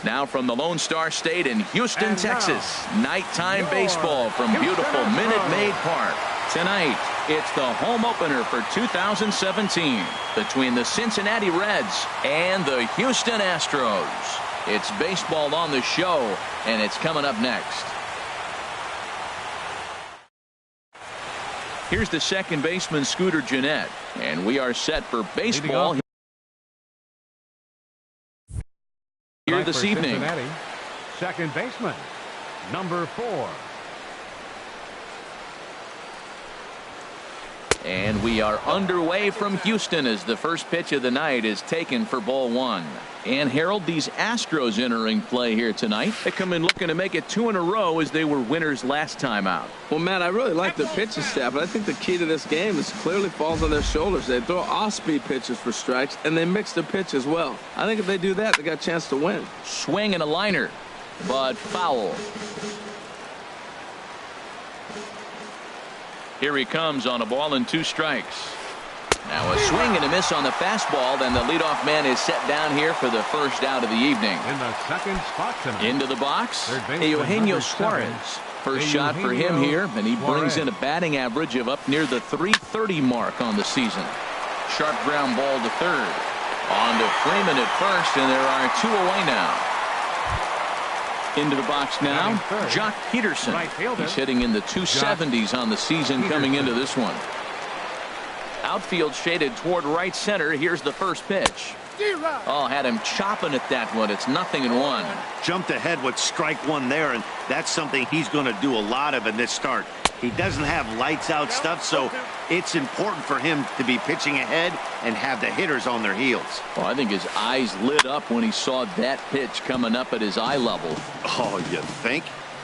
Now from the Lone Star State in Houston, Texas, nighttime baseball from beautiful Minute Maid Park. Tonight, it's the home opener for 2017 between the Cincinnati Reds and the Houston Astros. It's baseball on the show, and it's coming up next. Here's the second baseman, Scooter Gennett, and we are set for baseball here this evening. Cincinnati, second baseman, number 4. And we are underway from Houston as the first pitch of the night is taken for ball 1. And Harold, these Astros entering play here tonight. They come in looking to make it 2 in a row as they were winners last time out. Well, Matt, I really like the pitching staff, but I think the key to this game is clearly falls on their shoulders. They throw off-speed pitches for strikes, and they mix the pitch as well. I think if they do that, they got a chance to win. Swing and a liner, but foul. Here he comes on a ball and 2 strikes. Now a swing and a miss on the fastball. Then the leadoff man is set down here for the first out of the evening. In the second spot tonight. Into the box, Eugenio Suarez. First shot for him here, and he brings in a batting average of up near the .330 mark on the season. Sharp ground ball to third. On to Freeman at first, and there are 2 away now. Into the box now, Jock Peterson. He's hitting in the 270s on the season coming into this one. Outfield shaded toward right center. Here's the first pitch. Oh, had him chopping at that one. It's 0-1. Jumped ahead with strike 1 there, and that's something he's going to do a lot of in this start. He doesn't have lights out stuff, so it's important for him to be pitching ahead and have the hitters on their heels. Well, I think his eyes lit up when he saw that pitch coming up at his eye level. Oh, you think?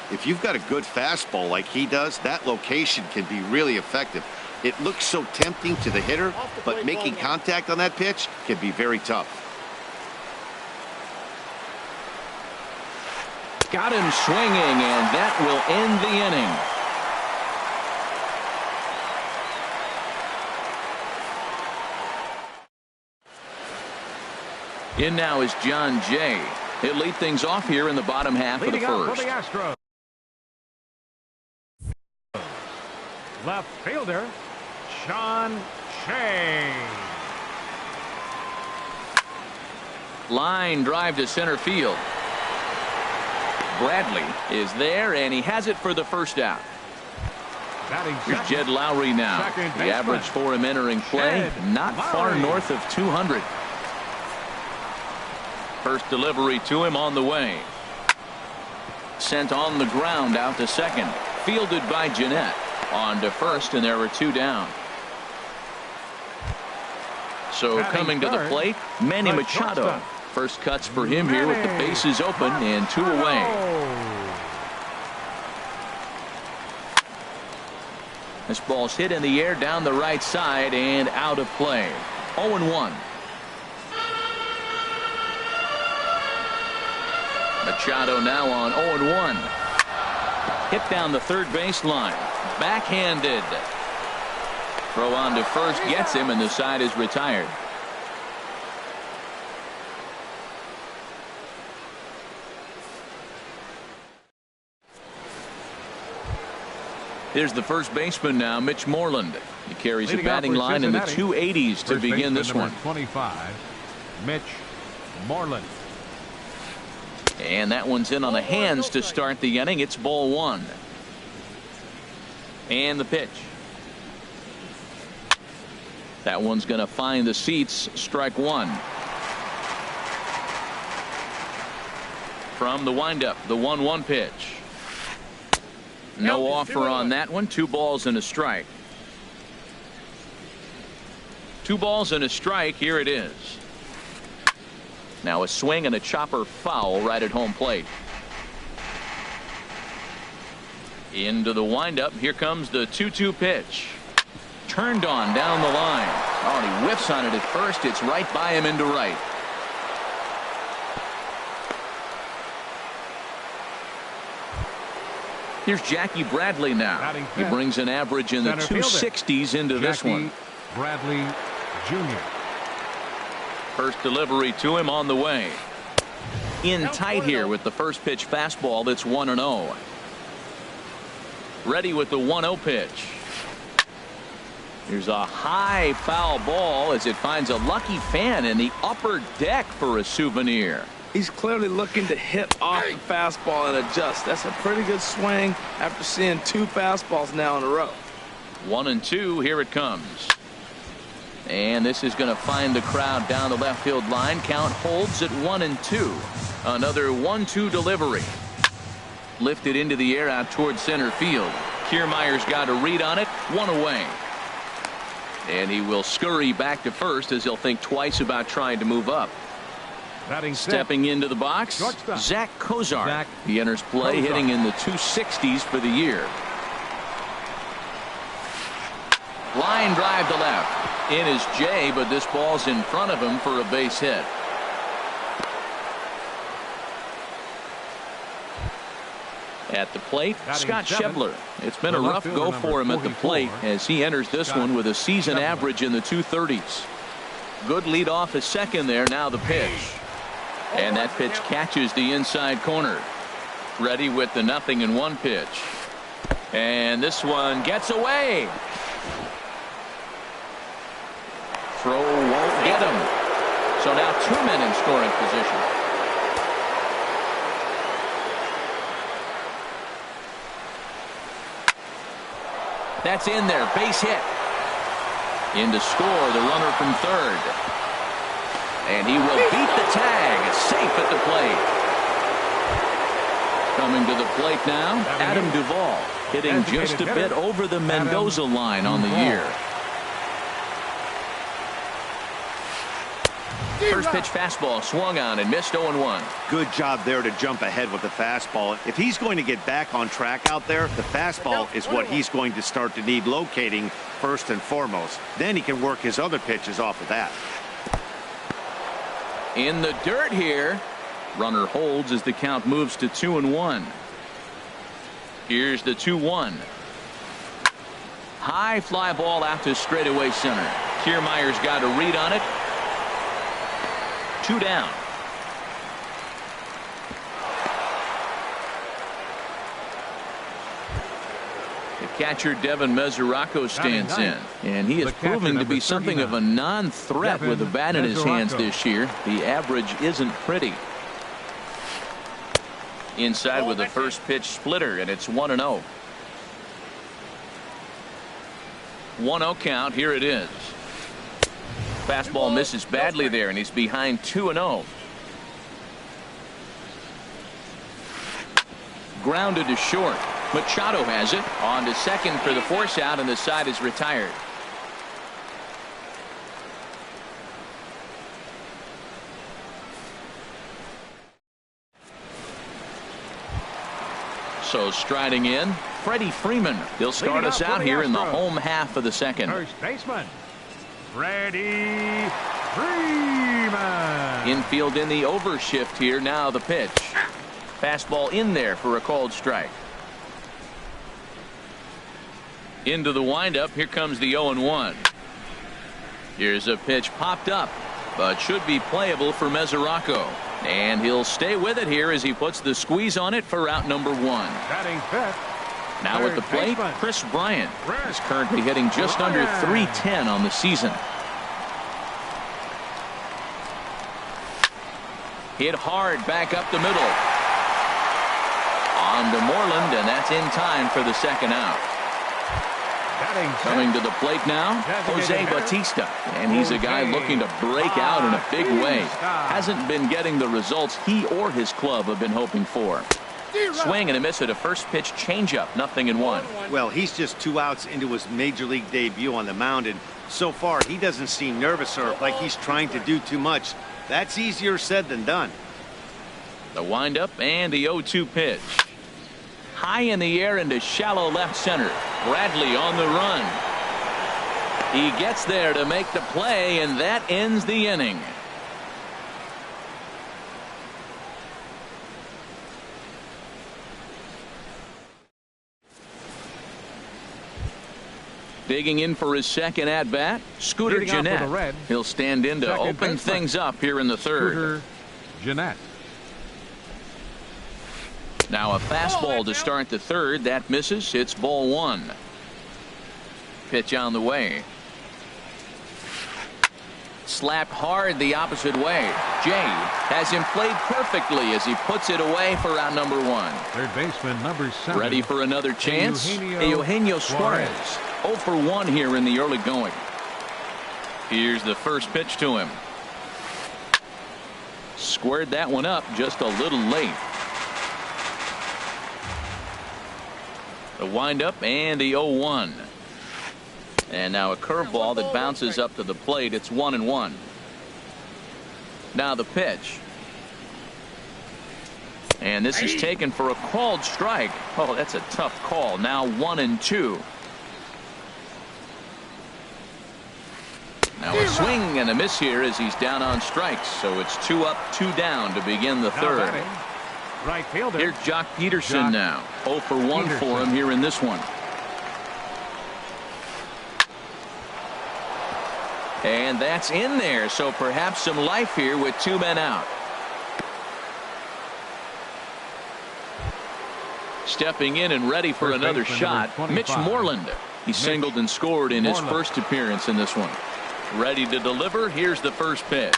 If you've got a good fastball like he does, that location can be really effective. It looks so tempting to the hitter, but making contact on that pitch can be very tough. Got him swinging, and that will end the inning. In now is John Jay. He'll lead things off here in the bottom half of the first. Left fielder, Sean Shea. Line drive to center field. Bradley is there, and he has it for the first out. Here's Jed Lowry now. The average for him entering play, not far north of 200. First delivery to him on the way. Sent on the ground out to second. Fielded by Gennett. On to first, and there were 2 down. So coming to the plate, Manny Machado. First cuts for him here with the bases open and 2 away. This ball's hit in the air down the right side and out of play. 0-1. Machado now on 0-1. Hit down the third baseline. Backhanded. Throw on to first gets him, and the side is retired. Here's the first baseman now, Mitch Moreland. He carries a batting line in the 280s to begin this one. 25, Mitch Moreland. And that one's in on the hands to start the inning. It's ball 1. And the pitch. That one's going to find the seats. Strike 1. From the windup, the 1-1 pitch. No offer on that one. 2 balls and a strike. 2 balls and a strike. Here it is. Now a swing and a chopper foul right at home plate. Into the windup. Here comes the 2-2 pitch. Turned on down the line. Oh, and he whiffs on it at first. It's right by him into right. Here's Jackie Bradley now. He brings an average in the 260s into this one. Bradley Jr. First delivery to him on the way. In tight here with the first pitch fastball that's 1-0. Ready with the 1-0 pitch. Here's a high foul ball as it finds a lucky fan in the upper deck for a souvenir. He's clearly looking to hit off the fastball and adjust. That's a pretty good swing after seeing 2 fastballs now in a row. 1-2. Here it comes. And this is going to find the crowd down the left field line. Count holds at 1-2. Another 1-2 delivery. Lifted into the air out towards center field. Kiermaier's got a read on it. 1 away. And he will scurry back to first as he'll think twice about trying to move up. Stepping into the box, Zach Kozar. He enters play hitting in the 260s for the year. Line drive to left. In is Jay, but this ball's in front of him for a base hit. At the plate, Scott Schebler. It's been a rough go for him at the plate as he enters this one with a season average in the 230s. Good lead off at second there. Now the pitch. And that pitch catches the inside corner. Ready with the 0-1 pitch. And this one gets away. Throw won't get him. So now 2 men in scoring position. That's in there. Base hit. In to score the runner from third. And he will beat the tag. Safe at the plate. Coming to the plate now, Adam Duvall. Hitting just a bit over the Mendoza line on the year. First pitch fastball swung on and missed 0-1. Good job there to jump ahead with the fastball. If he's going to get back on track out there, the fastball is what he's going to start to need locating first and foremost. Then he can work his other pitches off of that. In the dirt here. Runner holds as the count moves to 2-1. Here's the 2-1. High fly ball out to straightaway center. Kiermaier's got a read on it. 2 down. The catcher Devin Mesoraco stands in, and he is proving to be something of a non-threat with a bat in his hands this year. The average isn't pretty. Inside with the first pitch splitter, and it's 1-0. 1-0 count. Here it is. Fastball misses badly there, and he's behind 2-0. Grounded to short. Machado has it. On to second for the force out, and the side is retired. So striding in, Freddie Freeman. He'll start us out here in the home half of the second. First baseman, Freddie Freeman. Infield in the overshift here. Now the pitch. Fastball in there for a called strike. Into the windup. Here comes the 0-1. Here's a pitch popped up, but should be playable for Mesoraco. And he'll stay with it here as he puts the squeeze on it for out number 1. Batting fifth. Now at the plate, Chris Bryant is currently hitting just under .310 on the season. Hit hard back up the middle. On to Moreland, and that's in time for the second out. Coming to the plate now, Jose Bautista, and he's a guy looking to break out in a big way. Hasn't been getting the results he or his club have been hoping for. Swing and a miss at a first pitch changeup. 0-1. Well, he's just 2 outs into his major league debut on the mound, and so far he doesn't seem nervous or like he's trying to do too much. That's easier said than done. The windup and the 0-2 pitch. High in the air into shallow left center. Bradley on the run. He gets there to make the play, and that ends the inning. Digging in for his second at-bat, Scooter Leading off for the Gennett. Reds, He'll stand in to second open baseman, things up here in the third. Scooter Gennett. Now a fastball to start the third. That misses. It's ball one. Pitch on the way. Slapped hard the opposite way. Jay has him played perfectly as he puts it away for out number one. Third baseman, number 7. Ready for another chance. Eugenio Eugenio Suarez. 0 for 1 here in the early going. Here's the first pitch to him. Squared that one up just a little late. The windup and the 0-1. And now a curveball that bounces up to the plate. It's 1-1. Now the pitch. And this is taken for a called strike. Oh, that's a tough call. Now 1-2. Now a swing and a miss here as he's down on strikes. So it's 2 up, 2 down to begin the third. Right fielder. Here's Jock Peterson now. 0 for 1 for him here in this one. And that's in there, so perhaps some life here with 2 men out. Stepping in and ready for another shot, Mitch Moreland. He singled and scored in his first appearance in this one. Ready to deliver. Here's the first pitch.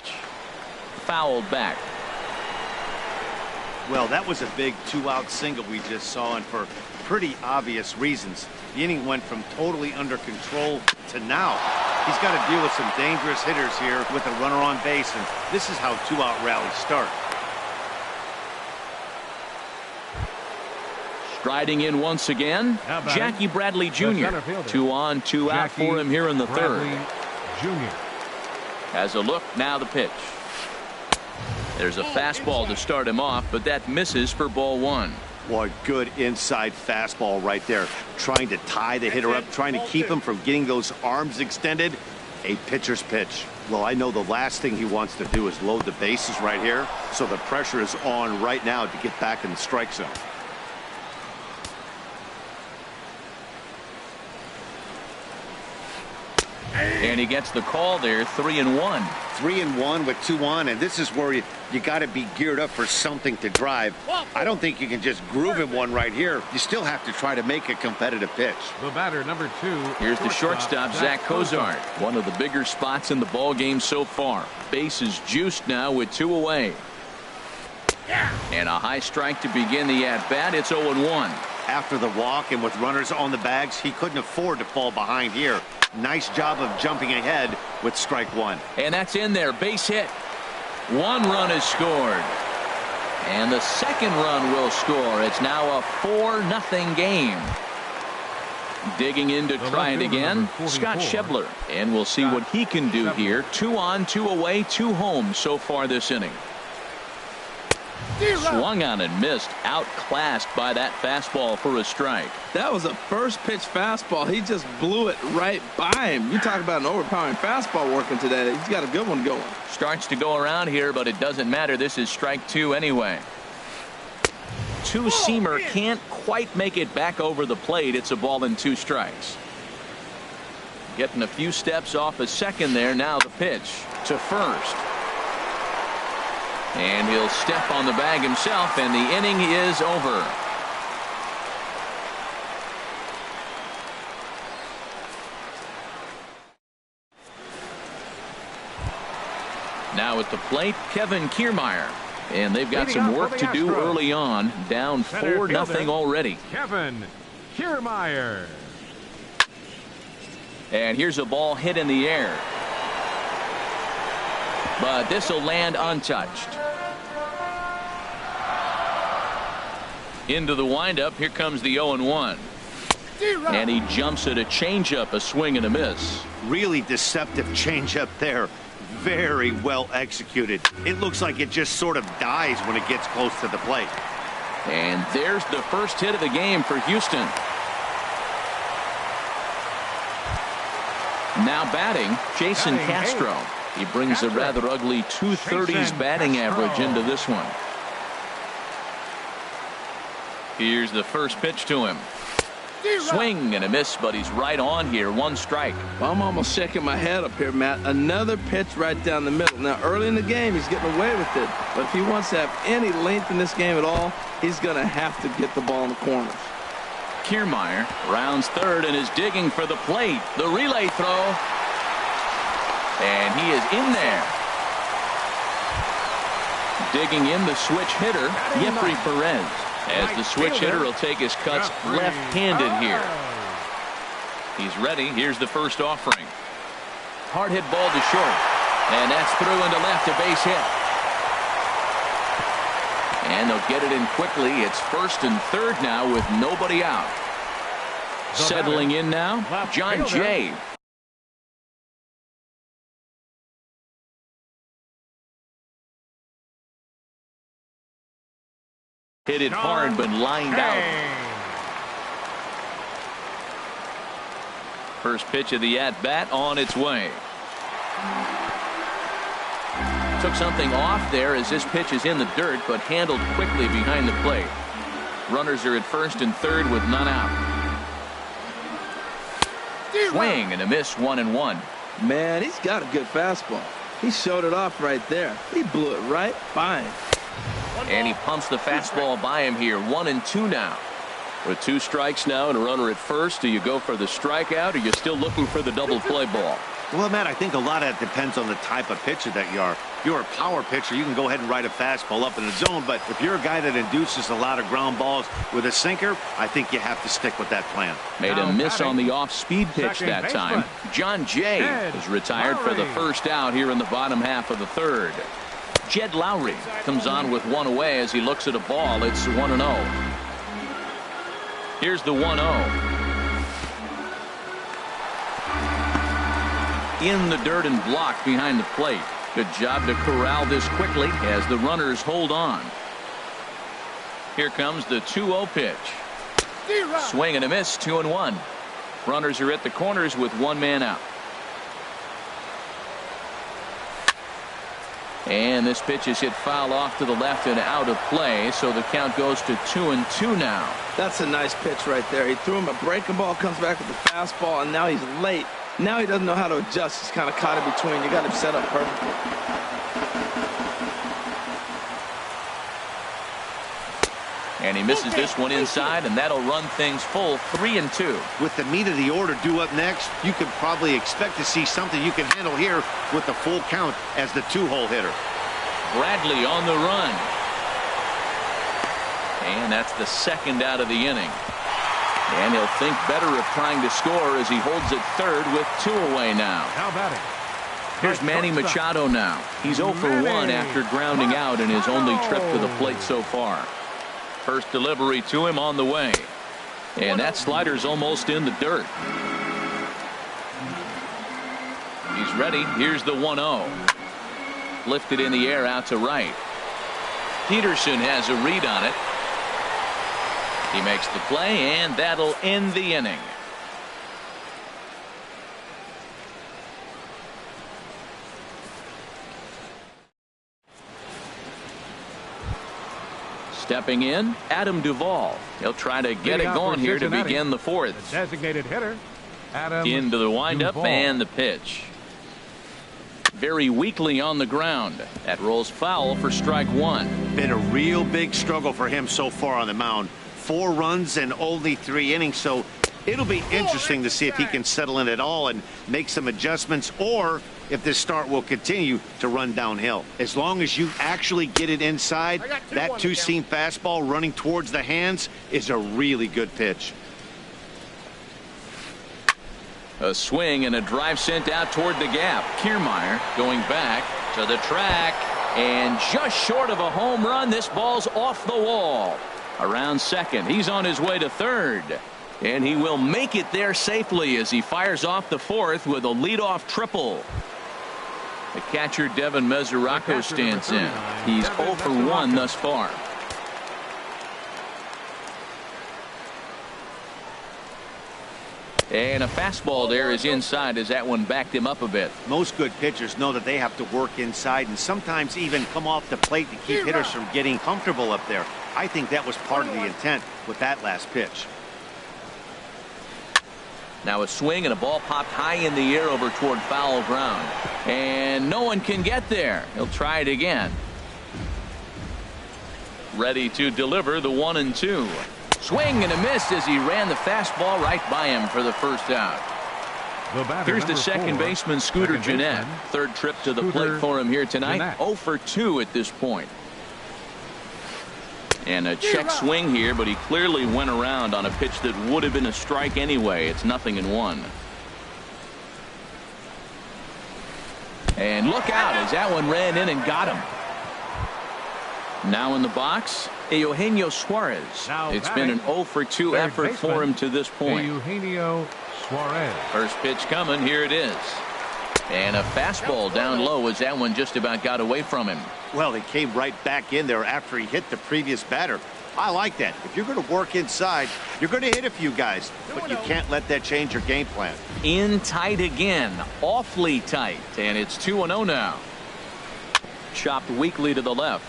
Fouled back. Well, that was a big 2-out single we just saw, and for pretty obvious reasons. The inning went from totally under control to now. He's got to deal with some dangerous hitters here with a runner on base, and this is how 2-out rallies start. Striding in once again, Jackie Bradley Jr. 2 on, 2 out for him here in the third. Jr. Has a look, now the pitch. There's a fastball to start him off, but that misses for ball one. Boy, good inside fastball right there. Trying to tie the hitter up, trying to keep him from getting those arms extended. A pitcher's pitch. Well, I know the last thing he wants to do is load the bases right here, so the pressure is on right now to get back in the strike zone. And he gets the call there. 3-1. 3-1 with 2 on, and this is where you got to be geared up for something to drive. I don't think you can just groove him one right here. You still have to try to make a competitive pitch. The batter, number 2. Here's the shortstop, Zach Cozart. One of the bigger spots in the ball game so far. Base is juiced now with 2 away. And a high strike to begin the at-bat. It's 0-1. After the walk and with runners on the bags, he couldn't afford to fall behind here. Nice job of jumping ahead with strike 1. And that's in there. Base hit. 1 run is scored. And the second run will score. It's now a 4-0 game. Digging in to try it again, Scott Schebler. And we'll see what he can do here. 2 on, 2 away, 2 home so far this inning. Swung on and missed. Outclassed by that fastball for a strike. That was a first pitch fastball. He just blew it right by him. You talk about an overpowering fastball working today. He's got a good one going. Starts to go around here, but it doesn't matter. This is strike 2 anyway. 2-seamer can't quite make it back over the plate. It's a ball and 2 strikes. Getting a few steps off a second there. Now the pitch to first. And he'll step on the bag himself, and the inning is over. Now at the plate, Kevin Kiermaier. And they've got some work to do early on. Down 4-0 already. Kevin Kiermaier. And here's a ball hit in the air. But this will land untouched. Into the windup. Here comes the 0-1. And he jumps at a changeup, a swing and a miss. Really deceptive changeup there. Very well executed. It looks like it just sort of dies when it gets close to the plate. And there's the first hit of the game for Houston. Now batting, Jason Castro. He brings a rather ugly 230s batting average into this one. Here's the first pitch to him. Swing and a miss, but he's right on here. One strike. Well, I'm almost shaking my head up here, Matt. Another pitch right down the middle. Now, early in the game, he's getting away with it. But if he wants to have any length in this game at all, he's going to have to get the ball in the corners. Kiermaier rounds third and is digging for the plate. The relay throw. And he is in there. Digging in the switch hitter, Jeffrey Perez. As the switch hitter will take his cuts left-handed here. He's ready. Here's the first offering. Hard hit ball to short. And that's through into left, a base hit. And they'll get it in quickly. It's first and third now with nobody out. Settling in now, John Jay. Hit it hard, but lined out. First pitch of the at-bat on its way. Took something off there as this pitch is in the dirt, but handled quickly behind the plate. Runners are at first and third with none out. Swing and a miss, 1-1. Man, he's got a good fastball. He showed it off right there. He blew it right by him. And he pumps the fastball by him here. 1-2 now. With 2 strikes now and a runner at first, do you go for the strikeout or are you still looking for the double play ball? Well, Matt, I think a lot of that depends on the type of pitcher that you are. If you're a power pitcher, you can go ahead and ride a fastball up in the zone. But if you're a guy that induces a lot of ground balls with a sinker, I think you have to stick with that plan. Made a miss on the off-speed pitch that time. John Jay is retired for the first out here in the bottom half of the third. Jed Lowry comes on with one away as he looks at a ball. It's 1-0. Here's the 1-0. In the dirt and blocked behind the plate. Good job to corral this quickly as the runners hold on. Here comes the 2-0 pitch. Swing and a miss, 2-1. Runners are at the corners with one man out. And this pitch is hit foul off to the left and out of play, so the count goes to 2-2 now. That's a nice pitch right there. He threw him a breaking ball, comes back with the fastball, and now he's late. Now he doesn't know how to adjust. He's kind of caught in between. You got him set up perfectly. And he misses this one inside, and that'll run things full 3-2. With the meat of the order due up next, you could probably expect to see something you can handle here with the full count as the 2-hole hitter. Bradley on the run. And that's the second out of the inning. And he'll think better of trying to score as he holds it third with 2 away now. Now batting. Here's Manny Machado now. He's 0 for 1 after grounding out in his only trip to the plate so far. First delivery to him on the way. And that slider's almost in the dirt. He's ready. Here's the 1-0. Lifted in the air out to right. Peterson has a read on it. He makes the play, and that'll end the inning. Stepping in, Adam Duvall. He'll try to get it going here to begin the fourth. The designated hitter, Adam Into the windup Duvall. and the pitch. Very weakly on the ground. That rolls foul for strike 1. Been a real big struggle for him so far on the mound. 4 runs and only 3 innings, so it'll be interesting to see if he can settle in at all and make some adjustments, or if this start will continue to run downhill. As long as you actually get it inside, that 2-seam fastball running towards the hands is a really good pitch. A swing and a drive sent out toward the gap. Kiermaier going back to the track, and just short of a home run. This ball's off the wall. Around second. He's on his way to third. And he will make it there safely as he fires off the fourth with a leadoff triple. The catcher, Devin Mesoraco, stands in. He's 0 for 1 thus far. And a fastball there is inside as that one backed him up a bit. Most good pitchers know that they have to work inside and sometimes even come off the plate to keep hitters from getting comfortable up there. I think that was part of the intent with that last pitch. Now a swing and a ball popped high in the air over toward foul ground. And no one can get there. He'll try it again. Ready to deliver the 1-2. Swing and a miss as he ran the fastball right by him for the first out. Here's the second baseman, Scooter Gennett. Third trip to the plate for him here tonight. 0 for 2 at this point. And a check swing here, but he clearly went around on a pitch that would have been a strike anyway. It's 0-1. And look out as that one ran in and got him. Now in the box, Eugenio Suarez. It's been an 0 for 2 effort for him to this point. Eugenio Suarez. First pitch coming. Here it is. And a fastball down low as that one just about got away from him. Well, he came right back in there after he hit the previous batter. I like that. If you're going to work inside, you're going to hit a few guys, but you can't let that change your game plan. In tight again. Awfully tight. And it's 2-0 now. Chopped weakly to the left.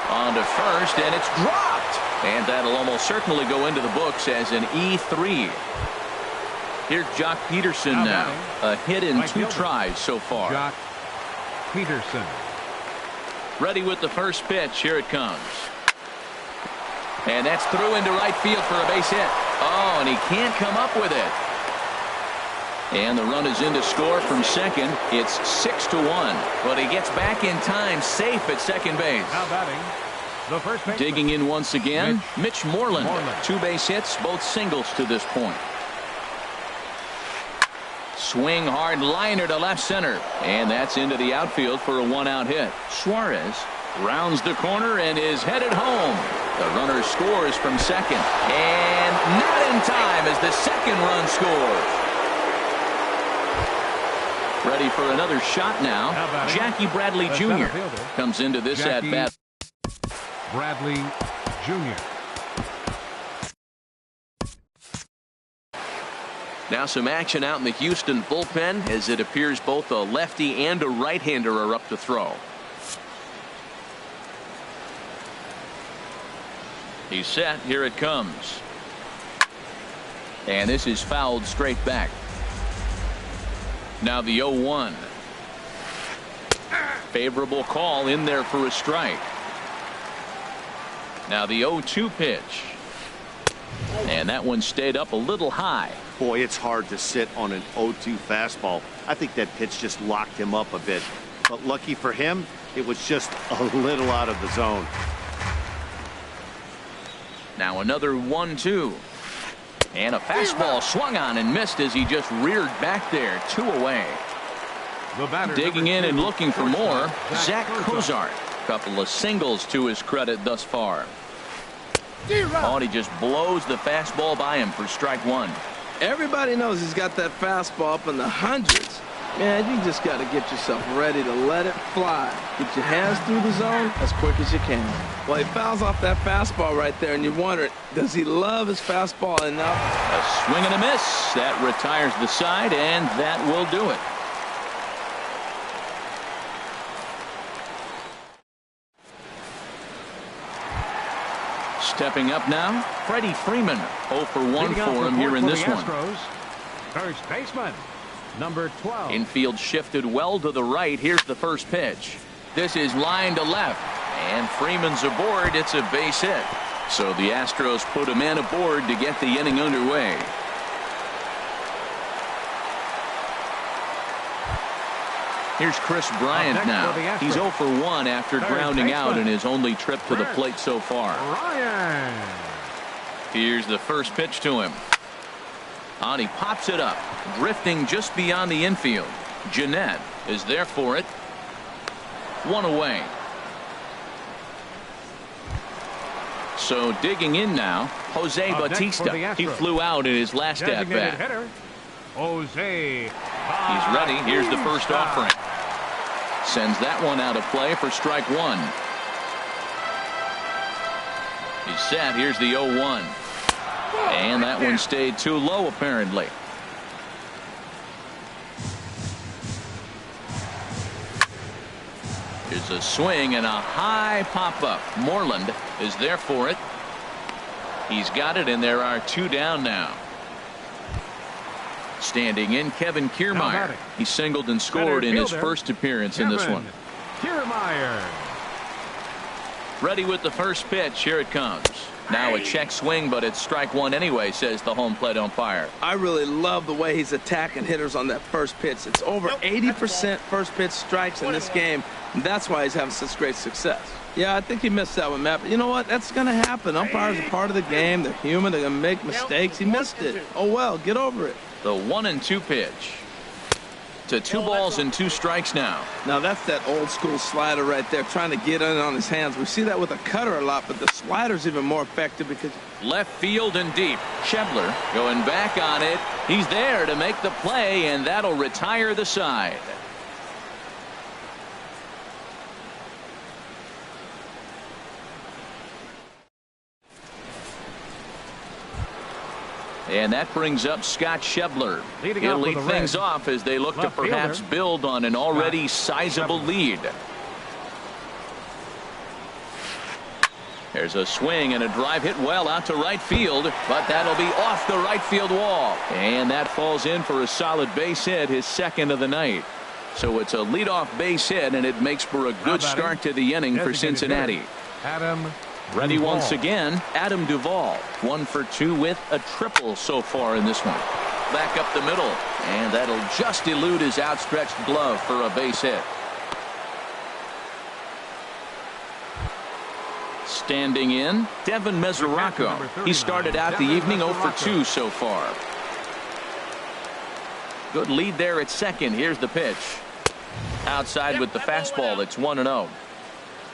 On to first, and it's dropped. And that'll almost certainly go into the books as an E3. Here's Jock Peterson now. A hit in 2 tries so far. Jock Peterson. Ready with the first pitch. Here it comes. And that's through into right field for a base hit. Oh, and he can't come up with it. And the run is in to score from second. It's 6-1. But he gets back in time, safe at second base. Now batting, the first baseman. Digging in once again, Mitch Moreland. 2 base hits, both singles to this point. Swing hard liner to left center. And that's into the outfield for a 1-out hit. Suarez rounds the corner and is headed home. The runner scores from second. And not in time as the second run scores. Ready for another shot now. Jackie Bradley Jr. comes into this at-bat. Bradley Jr. Now some action out in the Houston bullpen as it appears both a lefty and a right-hander are up to throw. He's set. Here it comes. And this is fouled straight back. Now the 0-1. Favorable call in there for a strike. Now the 0-2 pitch. And that one stayed up a little high. Boy, it's hard to sit on an 0-2 fastball. I think that pitch just locked him up a bit. But lucky for him, it was just a little out of the zone. Now another 1-2. And a fastball swung on and missed as he just reared back there. 2 away. Digging in and looking for more, Zach Cozart. Couple of singles to his credit thus far. Oh, and he just blows the fastball by him for strike 1. Everybody knows he's got that fastball up in the hundreds. Man, you just got to get yourself ready to let it fly. Get your hands through the zone as quick as you can. Well, he fouls off that fastball right there, and you wonder, does he love his fastball enough? A swing and a miss. That retires the side, and that will do it. Stepping up now, Freddie Freeman. 0 for 1 for him here in this one. First baseman, number 12. Infield shifted well to the right. Here's the first pitch. This is line to left. And Freeman's aboard. It's a base hit. So the Astros put a man aboard to get the inning underway. Here's Chris Bryant now. He's 0 for 1 after grounding out in his only trip to the plate so far. Here's the first pitch to him. And he pops it up, drifting just beyond the infield. Gennett is there for it. 1 away. So digging in now, Jose Bautista. He flew out in his last at-bat. Jose. He's ready. Here's the first offering. Sends that one out of play for strike 1. He's set. Here's the 0-1. And that one stayed too low apparently. Here's a swing and a high pop-up. Moreland is there for it. He's got it, and there are 2 down now. Standing in, Kevin Kiermaier. He singled and scored in his first appearance in this one. Kiermaier. Ready with the first pitch. Here it comes. Now a check swing, but it's strike one anyway, says the home plate umpire. I really love the way he's attacking hitters on that first pitch. It's over 80% first pitch strikes in this game, and that's why he's having such great success. Yeah, I think he missed that one, Matt. But you know what? That's going to happen. Umpires are part of the game. They're human. They're going to make mistakes. He missed it. Oh, well, get over it. The 1-2 pitch. To 2 balls and 2 strikes now. Now that's that old school slider right there, trying to get in on his hands. We see that with a cutter a lot, but the slider's even more effective because left field and deep. Schebler going back on it. He's there to make the play, and that'll retire the side. And that brings up Scott Schebler. He'll lead things off as they look to perhaps build on an already sizable lead. There's a swing and a drive hit well out to right field, but that'll be off the right field wall. And that falls in for a solid base hit, his second of the night. So it's a leadoff base hit, and it makes for a good start to the inning for Cincinnati. Adam Ready Duvall. once again, Adam Duvall. 1 for 2 with a triple so far in this one. Back up the middle, and that'll just elude his outstretched glove for a base hit. Standing in, Devin Mesoraco. He started out the evening 0 for 2 so far. Good lead there at second. Here's the pitch. Outside with the fastball. It's 1-0.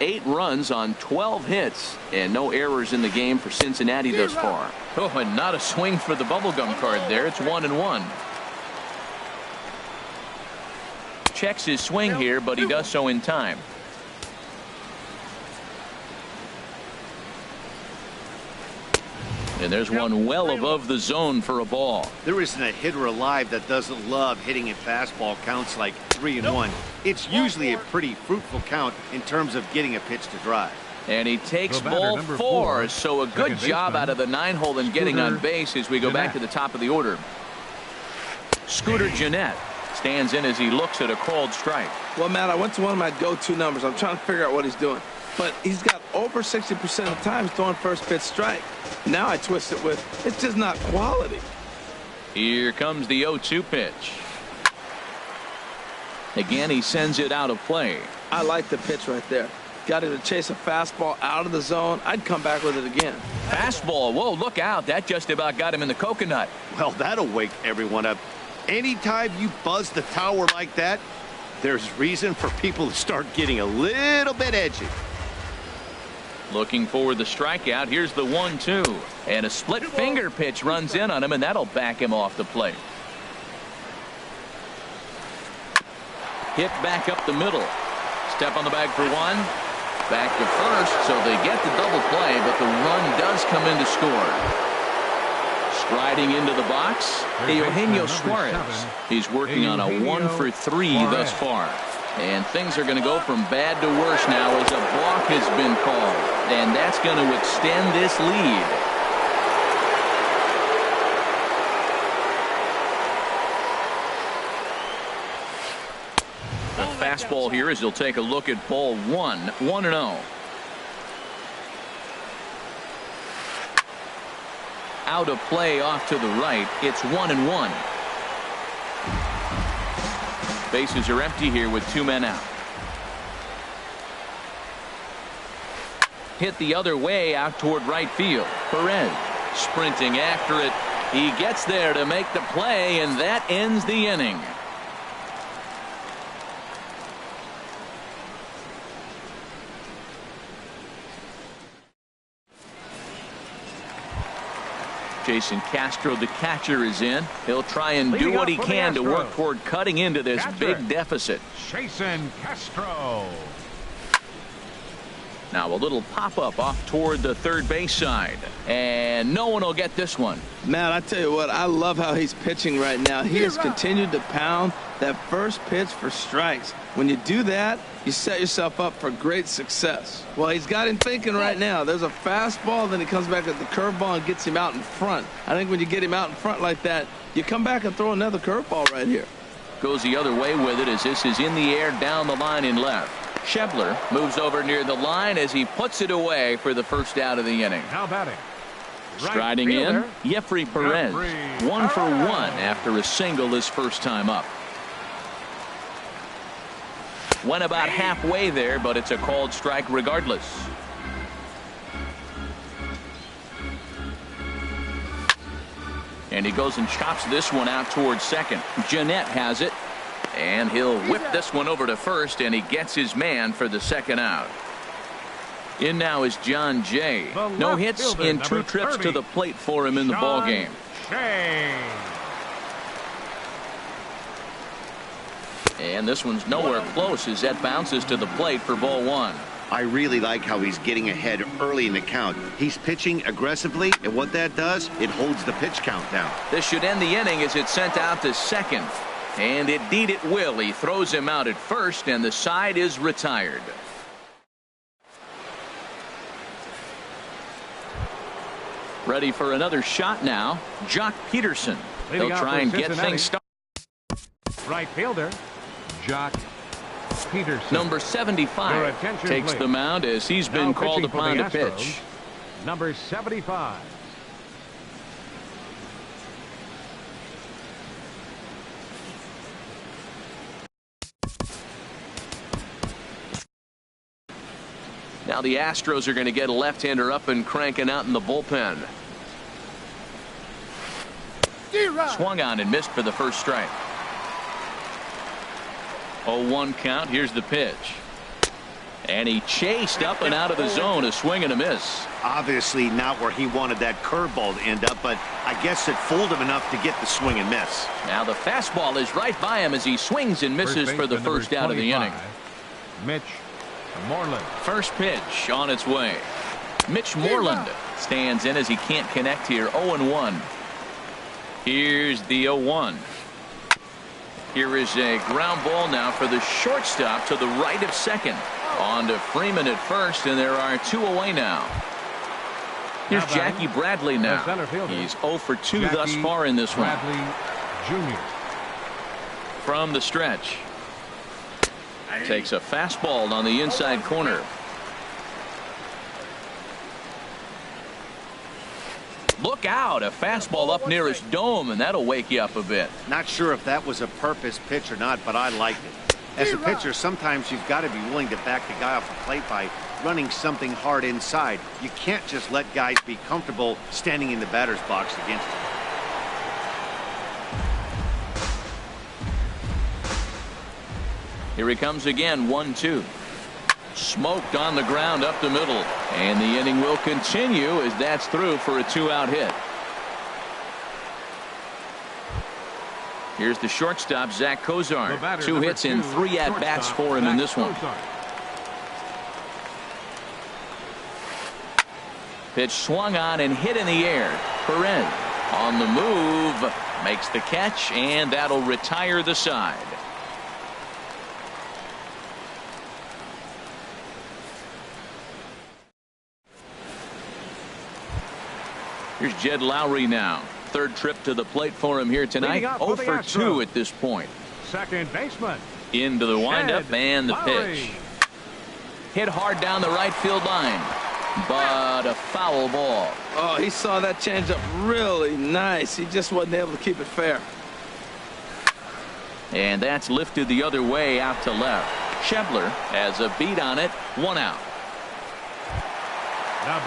8 runs on 12 hits, and no errors in the game for Cincinnati thus far. Oh, and not a swing for the bubblegum card there. It's 1-1. Checks his swing here, but he does so in time. And there's one well above the zone for a ball. There isn't a hitter alive that doesn't love hitting at fastball counts like 3-1. It's usually a pretty fruitful count in terms of getting a pitch to drive. And he takes ball 4, so a good job out of the 9-hole and getting on base as we go back to the top of the order. Scooter Gennett stands in as he looks at a called strike. Well, Matt, I went to one of my go-to numbers. I'm trying to figure out what he's doing. But he's got over 60% of the time throwing first pitch strike. Now I twist it with, it's just not quality. Here comes the 0-2 pitch. Again, he sends it out of play. I like the pitch right there. Got him to chase a fastball out of the zone. I'd come back with it again. Fastball. Whoa, look out. That just about got him in the coconut. Well, that'll wake everyone up. Anytime you buzz the tower like that, there's reason for people to start getting a little bit edgy. Looking for the strikeout. Here's the 1-2. And a split finger pitch runs in on him, and that'll back him off the plate. Hit back up the middle. Step on the bag for 1. Back to first, so they get the double play, but the run does come in to score. Striding into the box, Eugenio Suarez. He's working on a 1 for 3 thus far. And things are going to go from bad to worse now as a balk has been called. And that's going to extend this lead. The fastball here as he'll take a look at ball 1. 1-0. Out of play off to the right. It's 1-1. Bases are empty here with 2 men out. Hit the other way out toward right field. Perez sprinting after it. He gets there to make the play, and that ends the inning. Jason Castro, the catcher, is in. He'll try and do what he can to work toward cutting into this big deficit. Jason Castro. Now a little pop-up off toward the third base side. And no one will get this one. Matt, I tell you what, I love how he's pitching right now. He has continued to pound that first pitch for strikes. When you do that, you set yourself up for great success. Well, he's got him thinking right now. There's a fastball, then he comes back at the curveball and gets him out in front. I think when you get him out in front like that, you come back and throw another curveball right here. Goes the other way with it as this is in the air down the line in left. Schebler moves over near the line as he puts it away for the first out of the inning. Now batting. Striding in, Jeffrey Perez. 1 for 1 after a single his first time up. Went about halfway there, but it's a called strike regardless. And he goes and chops this one out towards second. Jeanette has it. And he'll whip this one over to first, and he gets his man for the second out. In now is John Jay. No hits in 2 trips to the plate for him in the ball game. And this one's nowhere close as that bounces to the plate for ball 1. I really like how he's getting ahead early in the count. He's pitching aggressively, and what that does, it holds the pitch count down. This should end the inning as it's sent out to second. And indeed it will. He throws him out at first, and the side is retired. Ready for another shot now. Jock Peterson. He'll try and get things started. Right fielder, Jock Peterson. Number 75 takes the mound as he's been called upon to pitch. Number 75. Now the Astros are going to get a left-hander up and cranking out in the bullpen. Swung on and missed for the first strike. 0-1 count. Here's the pitch. And he chased up and out of the zone, a swing and a miss. Obviously not where he wanted that curveball to end up, but I guess it fooled him enough to get the swing and miss. Now the fastball is right by him as he swings and misses for the first out of the inning. Mitch Moreland. First pitch on its way. Mitch Moreland stands in as he can't connect here. 0-1. Here's the 0-1. Here is a ground ball now for the shortstop to the right of second. On to Freeman at first, and there are 2 away now. Here's Jackie Bradley now. He's 0 for 2 thus far in this one. Jr. From the stretch. Takes a fastball on the inside corner. Look out, a fastball up near his dome, and that'll wake you up a bit. Not sure if that was a purpose pitch or not, but I liked it. As a pitcher, sometimes you've got to be willing to back the guy off the plate by running something hard inside. You can't just let guys be comfortable standing in the batter's box against him. Here he comes again, 1-2. Smoked on the ground up the middle. And the inning will continue as that's through for a 2-out hit. Here's the shortstop, Zach Cozart. 2 hits in 3 at-bats for him in this one. Pitch swung on and hit in the air. Perez on the move. Makes the catch, and that'll retire the side. Here's Jed Lowry now. 3rd trip to the plate for him here tonight. 0 for 2 at this point. Second baseman. Into the windup and the pitch. Hit hard down the right field line. But a foul ball. Oh, he saw that changeup really nice. He just wasn't able to keep it fair. And that's lifted the other way out to left. Schebler has a beat on it. 1 out.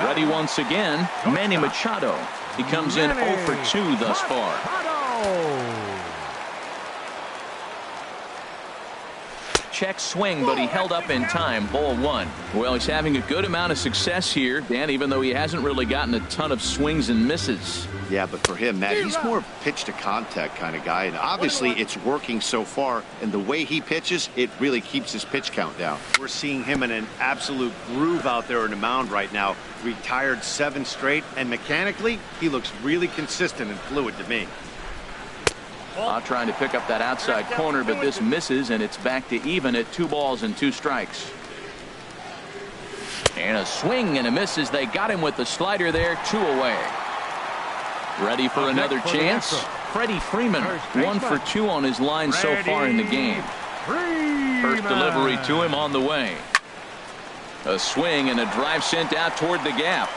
Ready once again, Manny Machado. He comes in 0 for 2 thus far. Check swing, but he held up in time. Ball one. Well, he's having a good amount of success here, Dan, even though he hasn't really gotten a ton of swings and misses. Yeah, but for him, Matt, he's more of a pitch to contact kind of guy, and obviously it's working so far, and the way he pitches, it really keeps his pitch count down. We're seeing him in an absolute groove out there on the mound right now. Retired 7 straight, and mechanically, he looks really consistent and fluid to me. Trying to pick up that outside corner, but this misses, and it's back to even at 2 balls and 2 strikes. And a swing and a miss as they got him with the slider there. 2 away. Ready for another chance. Freddie Freeman, 1 for 2 on his line so far in the game. First delivery to him on the way. A swing and a drive sent out toward the gap.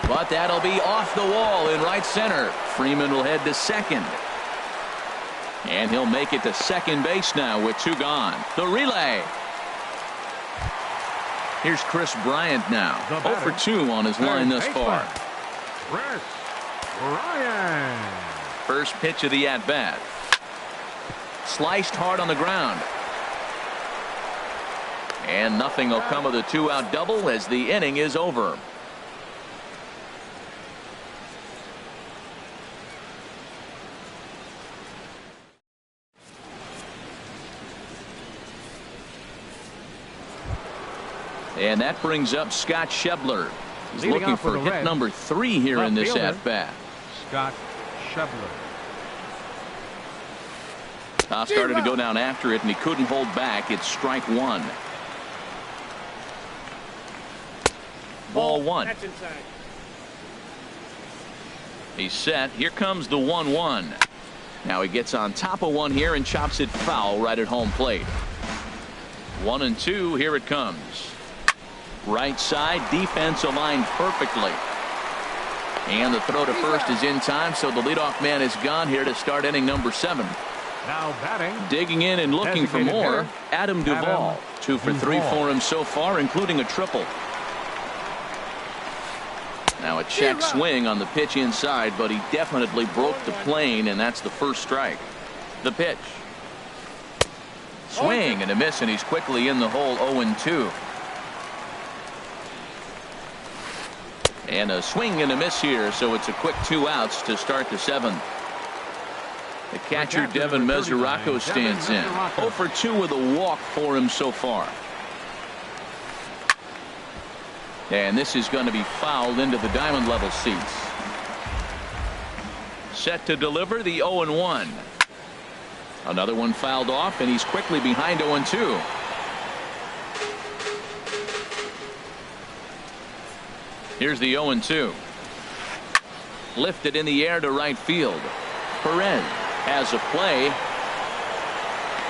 But that'll be off the wall in right center. Freeman will head to second. And he'll make it to second base now with 2 gone. The relay. Here's Chris Bryant now. 0 for 2 on his line thus far. Chris Bryant. First pitch of the at-bat. Sliced hard on the ground. And nothing will come of the 2-out double as the inning is over. And that brings up Scott Schebler. He's looking for hit number 3 here in this at-bat. Scott Schebler. Started to go down after it, and he couldn't hold back. It's strike 1. Ball 1. That's inside. He's set. Here comes the 1-1. Now he gets on top of one here and chops it foul right at home plate. 1-2. Here it comes. Right side, defense aligned perfectly. And the throw to first is in time, so the leadoff man is gone here to start inning number 7. Now batting. Digging in and looking for more, hitter, Adam Duvall. 2 for 3 for him so far, including a triple. Now a check swing on the pitch inside, but he definitely broke the plane, and that's the first strike. The pitch. Swing and a miss, and he's quickly in the hole. 0-2. And a swing and a miss here, so it's a quick 2 outs to start the 7th. The catcher, Devin Mesoraco, stands in. 0 for 2 with a walk for him so far. And this is going to be fouled into the diamond level seats. Set to deliver the 0-1. Another one fouled off, and he's quickly behind 0-2. Here's the 0-2. Lifted in the air to right field. Perez has a play.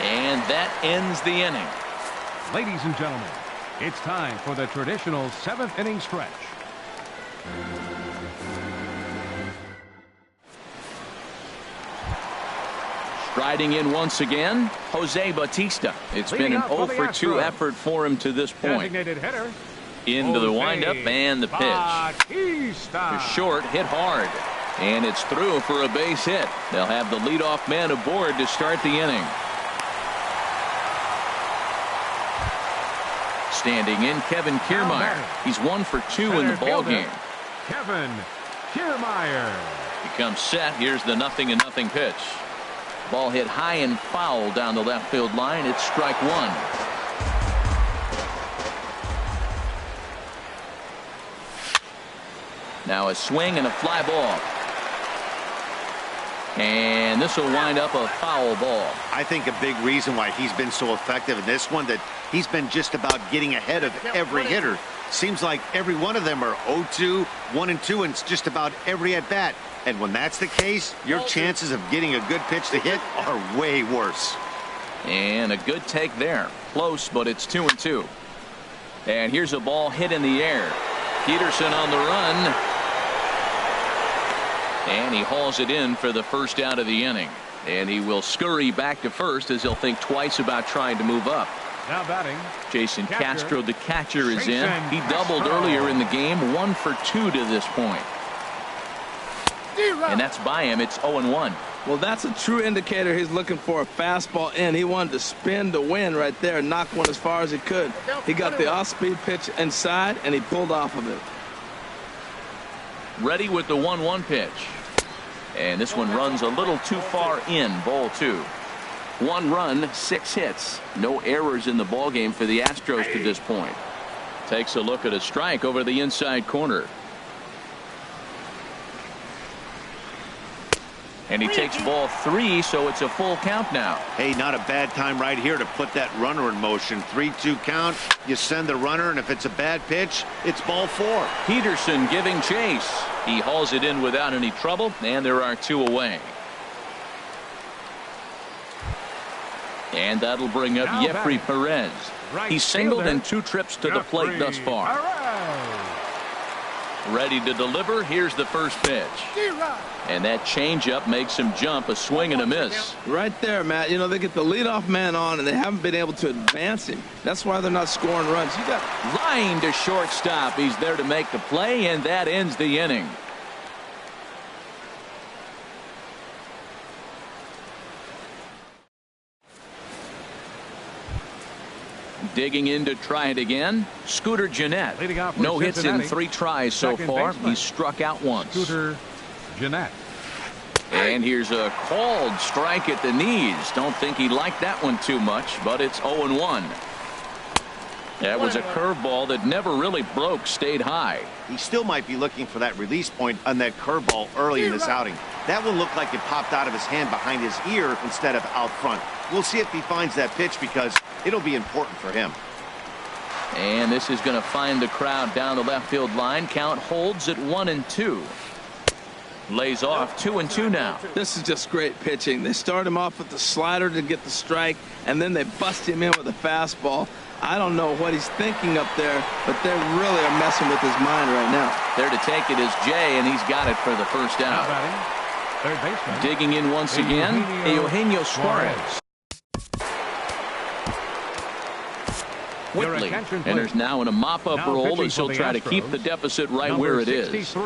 And that ends the inning. Ladies and gentlemen, it's time for the traditional 7th inning stretch. Striding in once again, Jose Bautista. It's been an 0 for 2 effort for him to this point. Designated hitter. Into the windup and the pitch. Bautista. Short, hit hard. And it's through for a base hit. They'll have the leadoff man aboard to start the inning. Standing in, Kevin Kiermaier. He's 1 for 2 in the ball game. Kevin Kiermaier. He comes set. Here's the 0-0 pitch. Ball hit high and foul down the left field line. It's strike 1. Now a swing and a fly ball. And this will wind up a foul ball. I think a big reason why he's been so effective in this one, that he's been just about getting ahead of every hitter. Seems like every one of them are 0-2, 1-2, and it's just about every at bat. And when that's the case, your chances of getting a good pitch to hit are way worse. And a good take there. Close, but it's 2-2. And here's a ball hit in the air. Peterson on the run. And he hauls it in for the first out of the inning. And he will scurry back to first as he'll think twice about trying to move up. Now batting. Jason Castro, the catcher, is in. He doubled earlier in the game. 1 for 2 to this point. And that's by him. It's 0-1. Well, that's a true indicator he's looking for a fastball in. He wanted to spin to win right there and knock one as far as he could. He got the off-speed pitch inside, and he pulled off of it. Ready with the 1-1 pitch. And this one runs a little too far in. Ball 2. 1 run, 6 hits. No errors in the ballgame for the Astros to this point. Takes a look at a strike over the inside corner. And he takes ball 3, so it's a full count now. Hey, not a bad time right here to put that runner in motion. 3-2 count. You send the runner, and if it's a bad pitch, it's ball 4. Peterson giving chase. He hauls it in without any trouble, and there are 2 away. And that'll bring up Jeffrey Perez. He's singled in 2 trips to the plate thus far. Ready to deliver. Here's the first pitch. And that changeup makes him jump. A swing and a miss. Right there, Matt. You know, they get the leadoff man on, and they haven't been able to advance him. That's why they're not scoring runs. You got line to shortstop. He's there to make the play, and that ends the inning. Digging in to try it again. Scooter Gennett. No hits in 3 tries so far. He's struck out once. Scooter Gennett. And here's a called strike at the knees. Don't think he liked that one too much, but it's 0-1. That was a curveball that never really broke, stayed high. He still might be looking for that release point on that curveball early in this outing. That one looked like it popped out of his hand behind his ear instead of out front. We'll see if he finds that pitch because it'll be important for him. And this is going to find the crowd down the left field line. Count holds at 1-2. Lays off 2-2 now. This is just great pitching. They start him off with the slider to get the strike, and then they bust him in with a fastball. I don't know what he's thinking up there, but they really are messing with his mind right now. There to take it is Jay, and he's got it for the first out. Third baseman. Digging in once again, Eugenio Suarez. Whitley enters now in a mop-up role as he'll try to keep the deficit right where it is.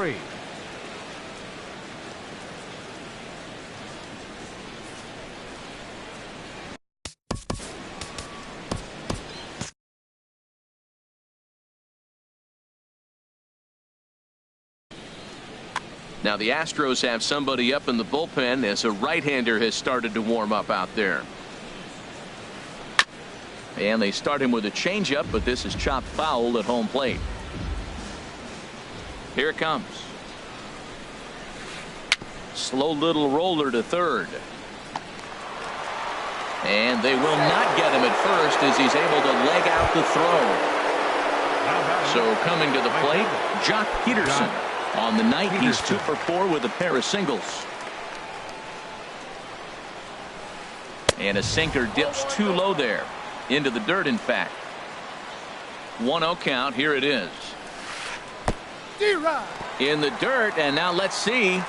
Now the Astros have somebody up in the bullpen as a right-hander has started to warm up out there. And they start him with a changeup, but this is chopped foul at home plate. Here it comes. Slow little roller to third. And they will not get him at first as he's able to leg out the throw. So coming to the plate, Jock Peterson. On the night, he's 2 for 4 with a pair of singles. And a sinker dips too low there. Into the dirt, in fact. 1-0 count. Here it is. In the dirt, and now let's see.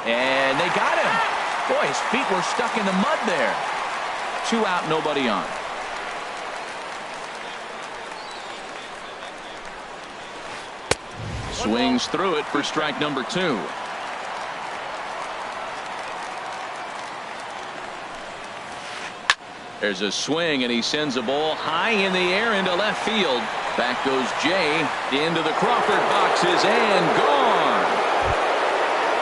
And they got him. Boy, his feet were stuck in the mud there. 2 out, nobody on. Swings through it for strike number 2. There's a swing, and he sends a ball high in the air into left field. Back goes Jay into the Crawford boxes and gone.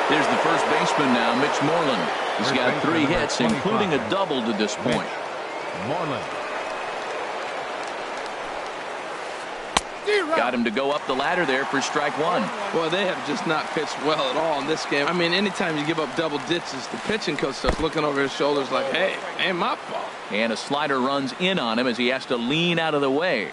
Here's the first baseman now, Mitch Moreland. He's got 3 hits, including a double to this point. Moreland. Got him to go up the ladder there for strike 1. Well, they have just not pitched well at all in this game. I mean, anytime you give up double ditches, the pitching coach starts looking over his shoulders like, hey, ain't my fault. And a slider runs in on him as he has to lean out of the way.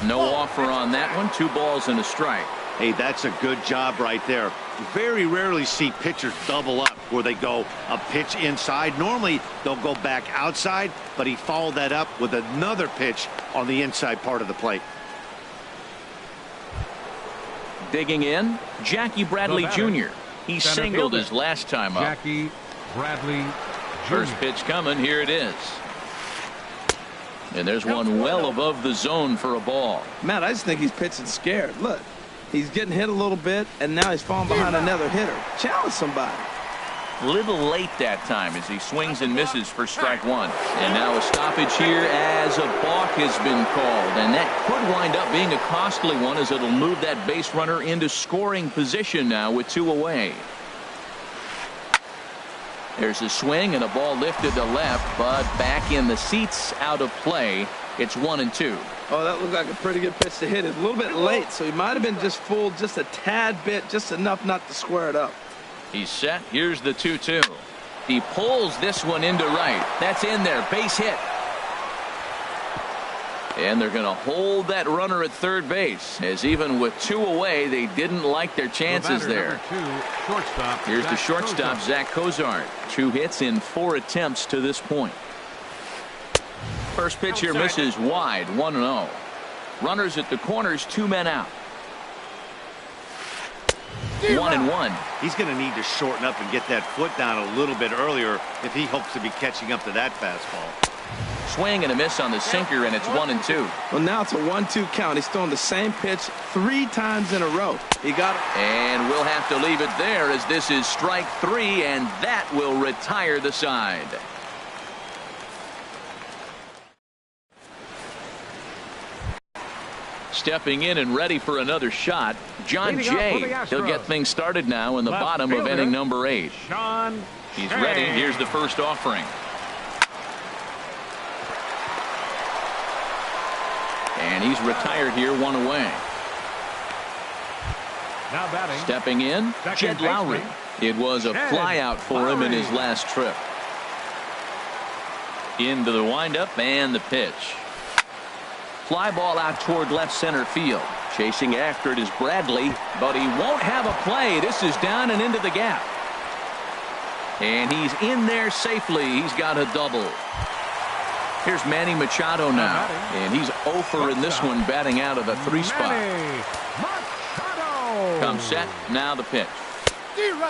No offer on that one. 2 balls and a strike. Hey, that's a good job right there. Very rarely see pitchers double up where they go a pitch inside. Normally they'll go back outside, but he followed that up with another pitch on the inside part of the plate. Digging in, Jackie Bradley Jr. He singled his last time up. Jackie Bradley Jr. First pitch coming. Here it is. And there's one well above the zone for a ball. Matt, I just think he's pitching scared. Look, He's getting hit a little bit, and now he's falling behind another hitter. Challenge somebody. A little late that time as he swings and misses for strike one. And now a stoppage here as a balk has been called. And that could wind up being a costly one as it'll move that base runner into scoring position now with 2 away. There's a swing and a ball lifted to left, but back in the seats, out of play. It's 1-2. Oh, that looked like a pretty good pitch to hit it. A little bit late, so he might have been just fooled just a tad bit, just enough not to square it up. He's set. Here's the 2-2. He pulls this one into right. That's in there. Base hit. And they're going to hold that runner at third base, as even with 2 away, they didn't like their chances there. Here's the shortstop, Zach Cozart. 2 hits in 4 attempts to this point. First pitch here misses wide, 1-0. Runners at the corners, 2 men out. 1-1. He's going to need to shorten up and get that foot down a little bit earlier if he hopes to be catching up to that fastball. Swing and a miss on the sinker, and it's 1-2. Well, now it's a 1-2 count. He's throwing the same pitch 3 times in a row. He got it. And we'll have to leave it there as this is strike 3, and that will retire the side. Stepping in and ready for another shot, John Jay. He'll get things started now in the bottom of inning number 8. He's ready. Here's the first offering. And he's retired here, 1 away. Now batting. Stepping in, Jed Lowry. It was a flyout for him in his last trip. Into the windup and the pitch. Fly ball out toward left center field. Chasing after it is Bradley, but he won't have a play. This is down and into the gap. And he's in there safely. He's got a double. Here's Manny Machado now. And he's 0 in this one, batting out of the 3 spot. Comes set. Now the pitch.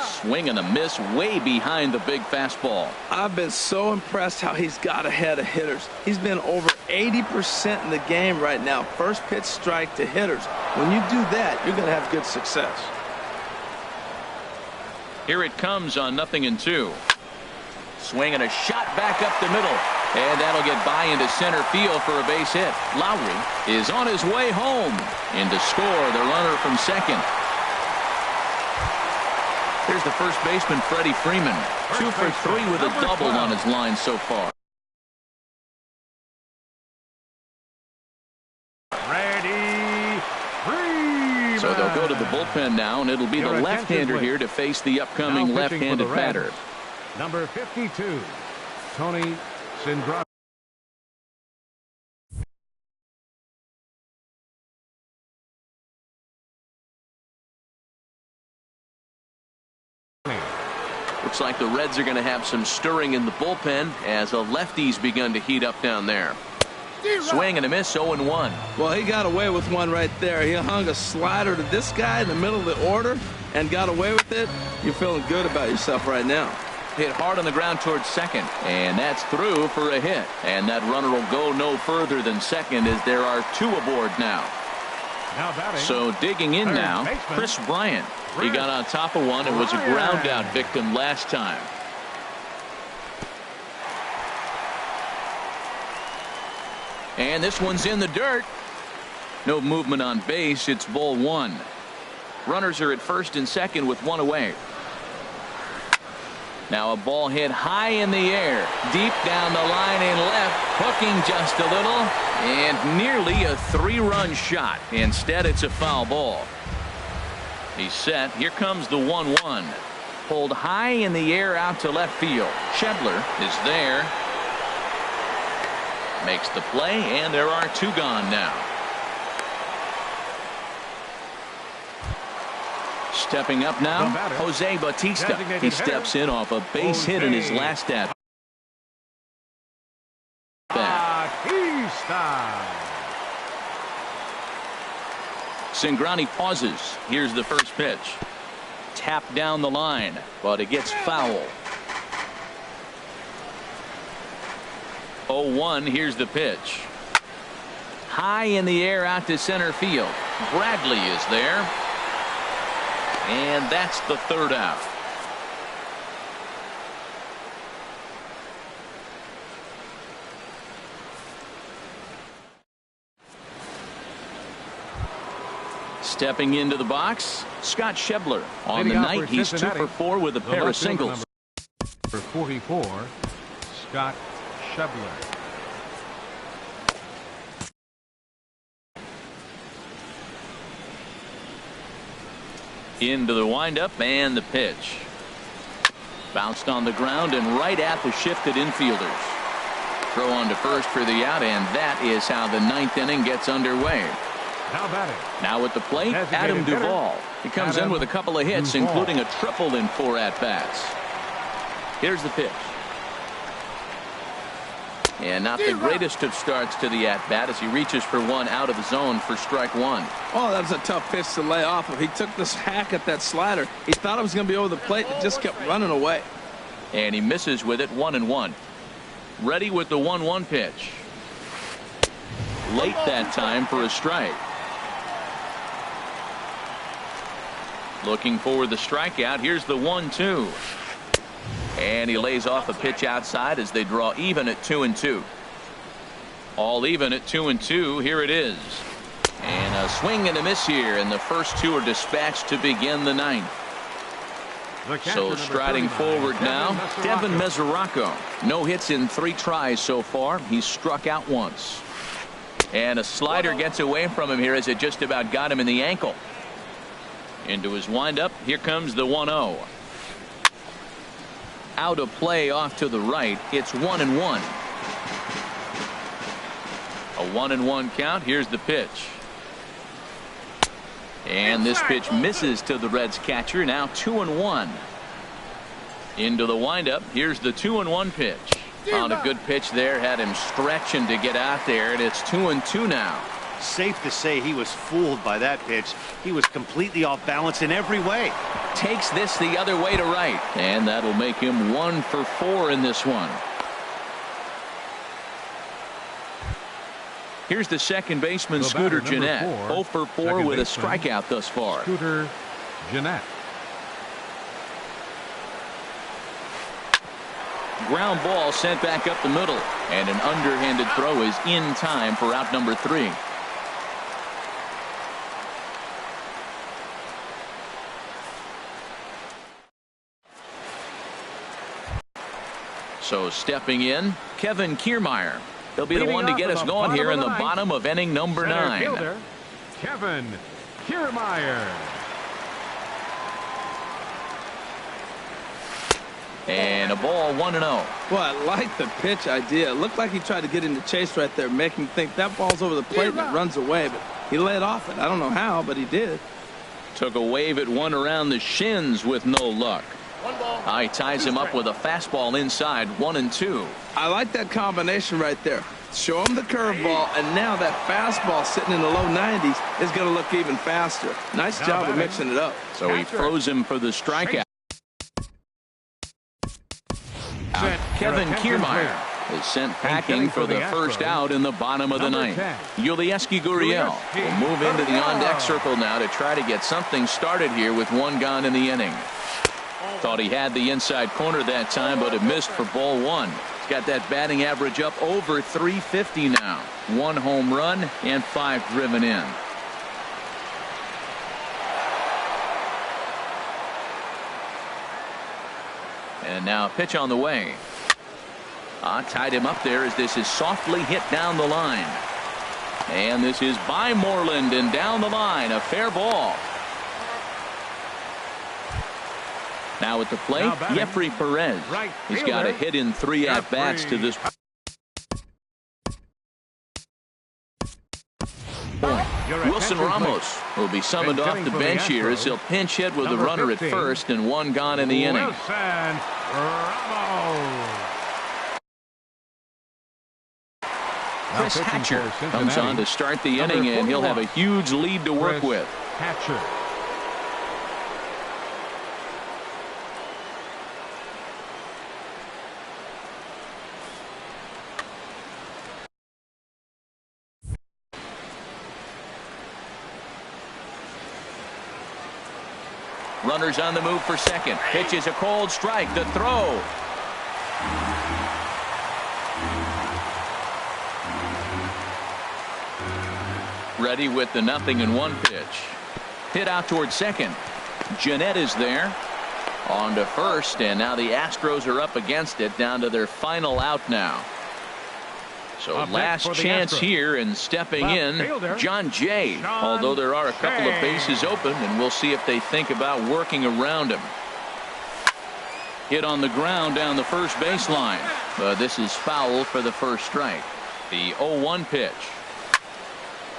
Swing and a miss way behind the big fastball. I've been so impressed how he's got ahead of hitters. He's been over 80% in the game right now. First pitch strike to hitters. When you do that, you're going to have good success. Here it comes on 0-2. Swing and a shot back up the middle. And that'll get by into center field for a base hit. Lowry is on his way home. And to score the runner from second. Here's the first baseman, Freddie Freeman. 2 for 3 with a double on his line so far. Freddie Freeman. So they'll go to the bullpen now, and it'll be the left-hander here to face the upcoming left-handed batter. Number 52, Tony Sungrim. Looks like the Reds are going to have some stirring in the bullpen as a lefty's begun to heat up down there. Swing and a miss, 0-1. Well, he got away with one right there. He hung a slider to this guy in the middle of the order and got away with it. You're feeling good about yourself right now. Hit hard on the ground towards second, and that's through for a hit. And that runner will go no further than second as there are 2 aboard now. So digging in now, Chris Bryant. He got on top of one and was a ground out victim last time. And this one's in the dirt. No movement on base. It's ball 1. Runners are at first and second with 1 away. Now a ball hit high in the air, deep down the line in left, hooking just a little, and nearly a 3-run shot. Instead, it's a foul ball. He's set. Here comes the 1-1. Pulled high in the air out to left field. Schebler is there. Makes the play, and there are 2 gone now. Stepping up now, Jose Bautista. He steps in off a base hit in his last at bat. Cingrani pauses. Here's the first pitch. Tap down the line, but it gets foul. 0-1. Here's the pitch. High in the air out to center field. Bradley is there. And that's the third out. Stepping into the box, Scott Schebler. On the night, he's 2 for 4 with a pair of singles. For 44, Scott Schebler. Into the windup and the pitch. Bounced on the ground and right at the shifted infielders. Throw on to first for the out, and that is how the ninth inning gets underway. Now at the plate, Adam Duvall. He comes in with a couple of hits, including a triple in 4 at-bats. Here's the pitch. And not the greatest of starts to the at-bat as he reaches for one out of the zone for strike 1. Oh, that was a tough pitch to lay off of. He took this hack at that slider. He thought it was going to be over the plate. It just kept running away. And he misses with it, 1-1. Ready with the 1-1 pitch. Late that time for a strike. Looking for the strikeout. Here's the 1-2. And he lays off a pitch outside as they draw even at 2-2. All even at 2-2. Here it is. And a swing and a miss here, and the first 2 are dispatched to begin the ninth. So striding forward now, Devin Mesoraco. No hits in 3 tries so far. He's struck out once. And a slider gets away from him here as it just about got him in the ankle. Into his windup. Here comes the 1-0. Out of play off to the right. It's 1-1. A 1-1 count. Here's the pitch. And this pitch misses to the Reds catcher. Now 2-1. Into the windup. Here's the 2-1 pitch. On a good pitch there. Had him stretching to get out there. And it's 2-2 now. Safe to say he was fooled by that pitch. He was completely off balance in every way. Takes this the other way to right. And that'll make him 1 for 4 in this one. Here's the second baseman, Scooter Gennett. 0 for 4 with a strikeout thus far. Scooter Gennett. Ground ball sent back up the middle. And an underhanded throw is in time for out number 3. So stepping in, Kevin Kiermaier. He'll be the one to get us going here in the bottom of inning number 9. Fielder, Kevin Kiermaier. And a ball 1-0. Well, I like the pitch idea. It looked like he tried to get in the chase right there, make him think that ball's over the plate and it runs away. But he let off it. I don't know how, but he did. Took a wave at one around the shins with no luck. He ties him up with a fastball inside, 1-2. I like that combination right there. Show him the curveball, and now that fastball sitting in the low 90s is going to look even faster. Nice job of mixing it up. So he throws him for the strikeout. Kevin Kiermaier is sent packing for the first out in the bottom of the ninth. Yulieski Gurriel will move into the on-deck circle now to try to get something started here with 1 gone in the inning. Thought he had the inside corner that time, but it missed for ball 1. He's got that batting average up over 350 now. 1 home run and 5 driven in. And now a pitch on the way. Tied him up there as this is softly hit down the line. And this is by Moreland and down the line. A fair ball. Now at the plate, Jeffrey Perez. He's got a hit in 3 at-bats to this point. Wilson Ramos will be summoned off the bench here as he'll pinch hit with a runner at first and 1 gone in the inning. Chris Hatcher comes on to start the inning, and he'll have a huge lead to work with. Hatcher. Runners on the move for second. Pitch is a cold strike. The throw. Ready with the 0-1 pitch. Hit out towards second. Jeanette is there. On to first, and now the Astros are up against it, down to their final out now. So last chance here, and stepping in, John Jay. Although there are a couple of bases open, and we'll see if they think about working around him. Hit on the ground down the first baseline. But this is foul for the first strike. The 0-1 pitch.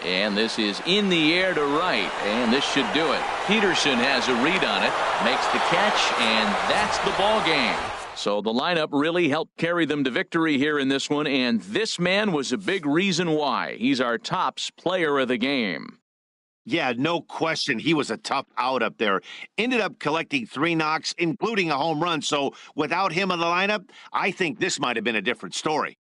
And this is in the air to right, and this should do it. Peterson has a read on it, makes the catch, and that's the ball game. So the lineup really helped carry them to victory here in this one, and this man was a big reason why. He's our tops player of the game. Yeah, no question. He was a tough out up there. Ended up collecting 3 knocks, including a home run. So without him in the lineup, I think this might have been a different story.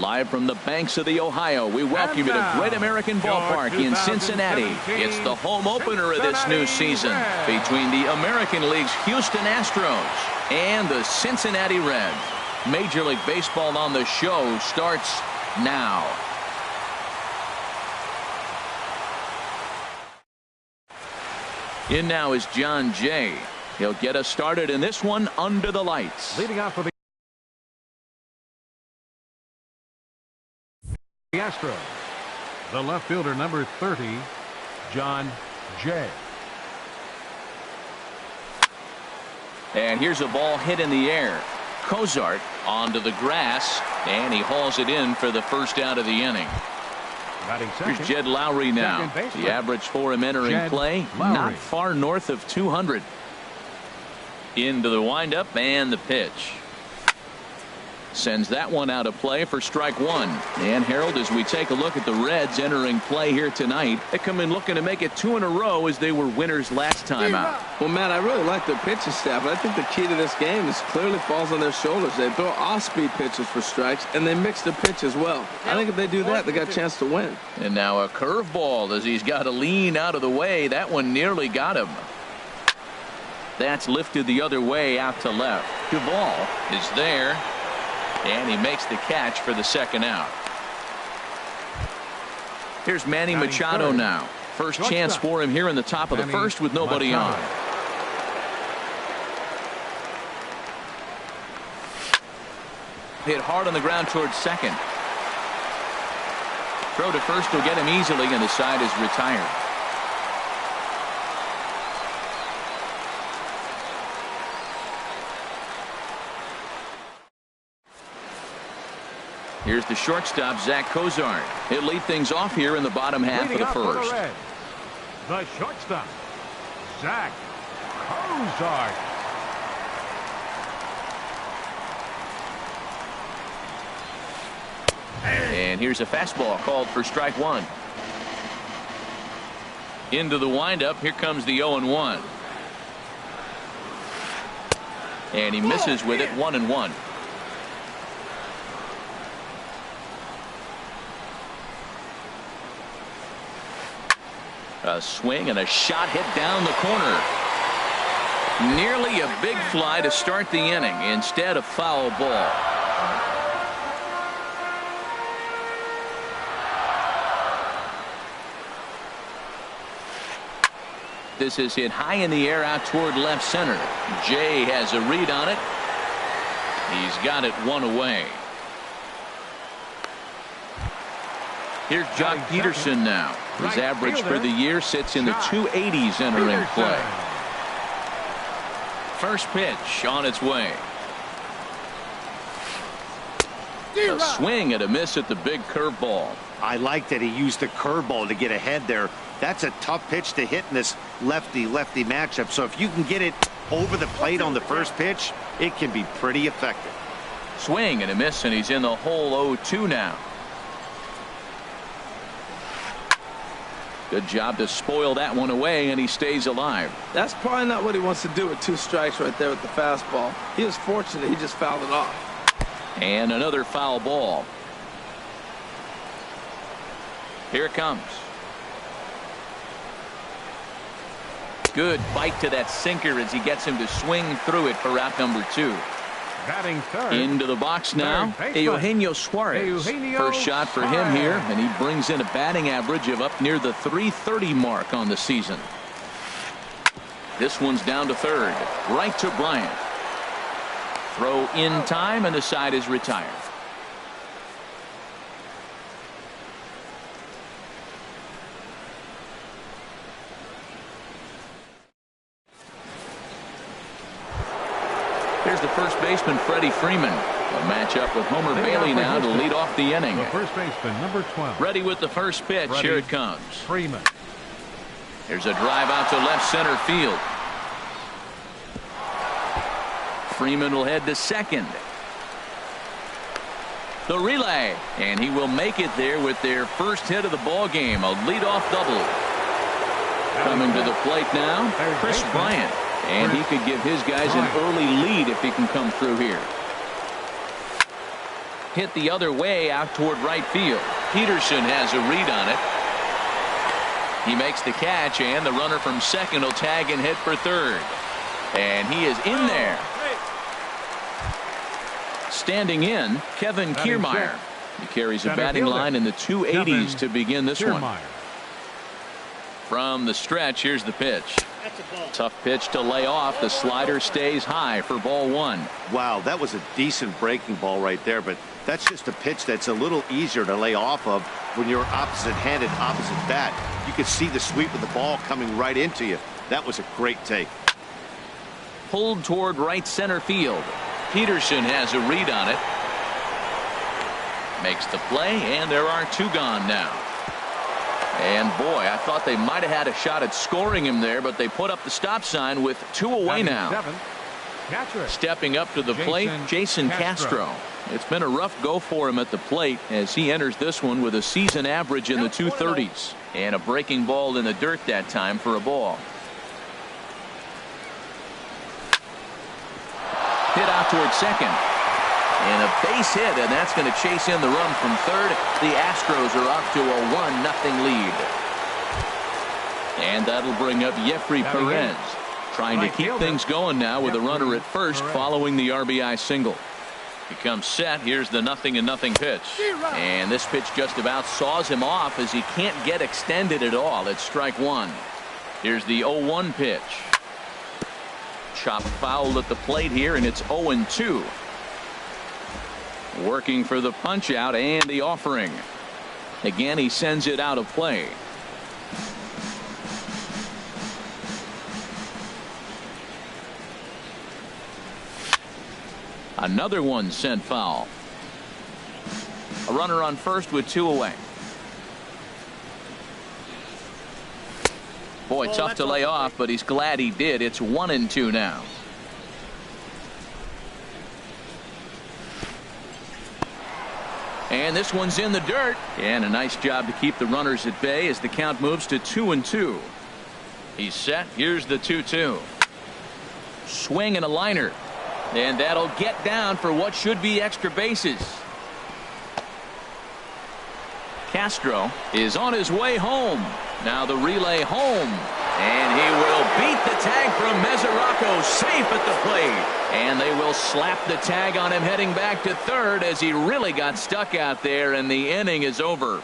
Live from the banks of the Ohio, we welcome you to Great American Ballpark in Cincinnati. It's the home opener of this new season between the American League's Houston Astros and the Cincinnati Reds. Major League Baseball on the show starts now. In now is John Jay. He'll get us started in this one under the lights. Leading off for the Astros, the left fielder, number 30, John Jay. And here's a ball hit in the air. Cozart onto the grass, and he hauls it in for the first out of the inning. Here's Jed Lowry now. The average for him entering play, not far north of 200. Into the windup and the pitch. Sends that one out of play for strike one. And Harold, as we take a look at the Reds entering play here tonight, they come in looking to make it 2 in a row as they were winners last time out. Well, Matt, I really like their pitching staff, but I think the key to this game is clearly falls on their shoulders. They throw off-speed pitches for strikes, and they mix the pitch as well. I think if they do that, they got a chance to win. And now a curveball as he's got to lean out of the way. That one nearly got him. That's lifted the other way out to left. Duvall is there. And he makes the catch for the second out. Here's Manny Machado now. First chance for him here in the top of the first with nobody on. Hit hard on the ground towards second. Throw to first will get him easily, and the side is retired. Here's the shortstop, Zach Cozart. He'll lead things off here in the bottom half of the first. The shortstop, Zach Cozart. And here's a fastball called for strike one. Into the windup. Here comes the 0-1. And he misses with it, 1-1. A swing and a shot hit down the corner. Nearly a big fly to start the inning. Instead, a foul ball. This is hit high in the air out toward left center. Jay has a read on it. He's got it one away. Here's Jock Peterson now. His average for the year sits in the 280s entering play. First pitch on its way. A swing and a miss at the big curveball. I like that he used the curveball to get ahead there. That's a tough pitch to hit in this lefty-lefty matchup. So if you can get it over the plate on the first pitch, it can be pretty effective. Swing and a miss, and he's in the hole 0-2 now. Good job to spoil that one away, and he stays alive. That's probably not what he wants to do with 2 strikes right there with the fastball. He was fortunate he just fouled it off. And another foul ball. Here it comes. Good bite to that sinker as he gets him to swing through it for out number 2. Batting third. Into the box now, Eugenio Suarez. First shot for him here, and he brings in a batting average of up near the .330 mark on the season. This one's down to third. Right to Bryant. Throw in time, and the side is retired. Here's the first baseman, Freddie Freeman. A matchup with Homer Bailey now to lead off the inning. The first baseman, number 12. Ready with the first pitch. Here it comes. Freeman. Here's a drive out to left center field. Freeman will head to second. The relay, and he will make it there with their first hit of the ball game. A leadoff double. Coming to the plate now, Chris Bryant. And he could give his guys an early lead if he can come through here. hit the other way out toward right field. Peterson has a read on it. He makes the catch, and the runner from second will tag and hit for third. And he is in there. Standing in, Kevin Kiermaier. He carries a batting line in the 280s to begin this one. From the stretch, here's the pitch. Tough pitch to lay off. The slider stays high for ball one. Wow, that was a decent breaking ball right there, but that's just a pitch that's a little easier to lay off of when you're opposite-handed, opposite bat. You could see the sweep of the ball coming right into you. That was a great take. Pulled toward right center field. Peterson has a read on it. Makes the play, and there are two gone now. And boy, I thought they might have had a shot at scoring him there, but they put up the stop sign with two away now. Stepping up to the plate, Jason Castro. It's been a rough go for him at the plate as he enters this one with a season average in the 230s. And a breaking ball in the dirt that time for a ball. Hit out towards second. And a base hit, and that's going to chase in the run from third. The Astros are up to a 1-0 lead. And that'll bring up Jeffrey Perez, trying to keep things going now with a runner at first following the RBI single. He comes set. Here's the 0-0 pitch. And this pitch just about saws him off as he can't get extended at all. It's strike one. Here's the 0-1 pitch. Chopped foul at the plate here, and it's 0-2. Working for the punch out and the offering. Again, he sends it out of play. Another one sent foul. A runner on first with two away. Boy, tough to lay off, but he's glad he did. It's 1-2 now. And this one's in the dirt. And a nice job to keep the runners at bay as the count moves to 2-2. He's set. Here's the 2-2. Swing and a liner. And that'll get down for what should be extra bases. Castro is on his way home. Now the relay home. And he will beat the tag from Mesoraco, safe at the plate. And they will slap the tag on him heading back to third as he really got stuck out there, and the inning is over.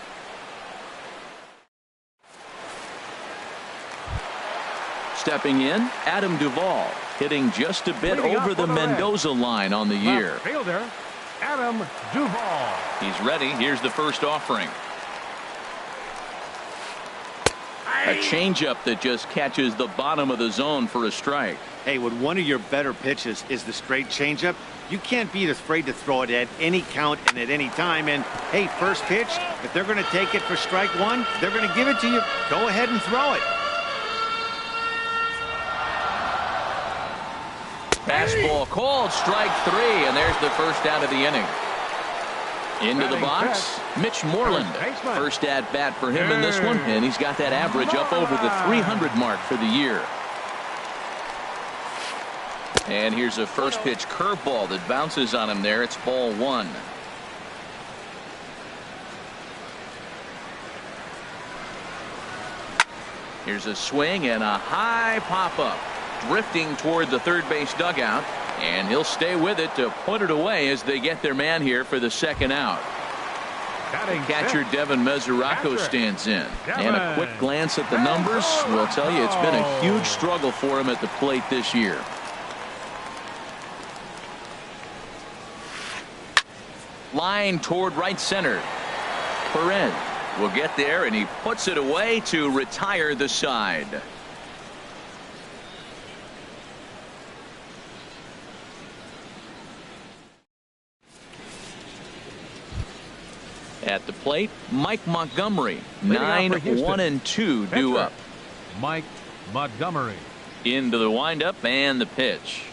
Stepping in, Adam Duvall, hitting just a bit over the Mendoza line on the year. Fielder, Adam Duvall. He's ready. Here's the first offering. A changeup that just catches the bottom of the zone for a strike. Hey, when one of your better pitches is the straight changeup, you can't be afraid to throw it at any count and at any time. And hey, first pitch, if they're going to take it for strike one, they're going to give it to you. Go ahead and throw it. Fastball called, strike three, and there's the first out of the inning. Into the box, Mitch Moreland. First at bat for him in this one, and he's got that average up over the 300 mark for the year. And here's a first pitch curveball that bounces on him there. It's ball one. Here's a swing and a high pop up, drifting toward the third base dugout. And he'll stay with it to put it away as they get their man here for the second out. Catcher Devin Mesoraco stands in. And a quick glance at the numbers will tell you it's been a huge struggle for him at the plate this year. Line toward right center. Perez will get there, and he puts it away to retire the side. At the plate, Mike Montgomery. 9-1-2 due up. Mike Montgomery. Into the windup and the pitch.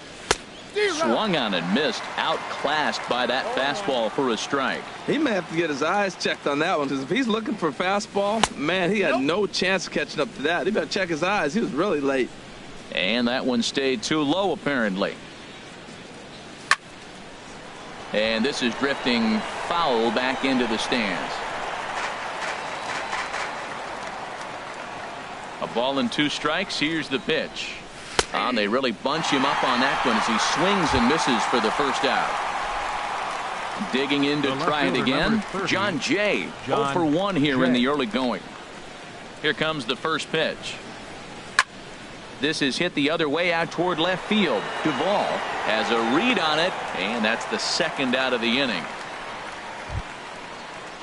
Swung on and missed. Outclassed by that fastball for a strike. He may have to get his eyes checked on that one, because if he's looking for a fastball, man, he had no chance of catching up to that. He better check his eyes. He was really late. And that one stayed too low, apparently. And this is drifting foul back into the stands. A ball and 2 strikes. Here's the pitch. And they really bunch him up on that one as he swings and misses for the first out. Digging in to try it again. John Jay. 0 for 1 here in the early going. Here comes the first pitch. This is hit the other way out toward left field. Duvall has a read on it, and that's the second out of the inning.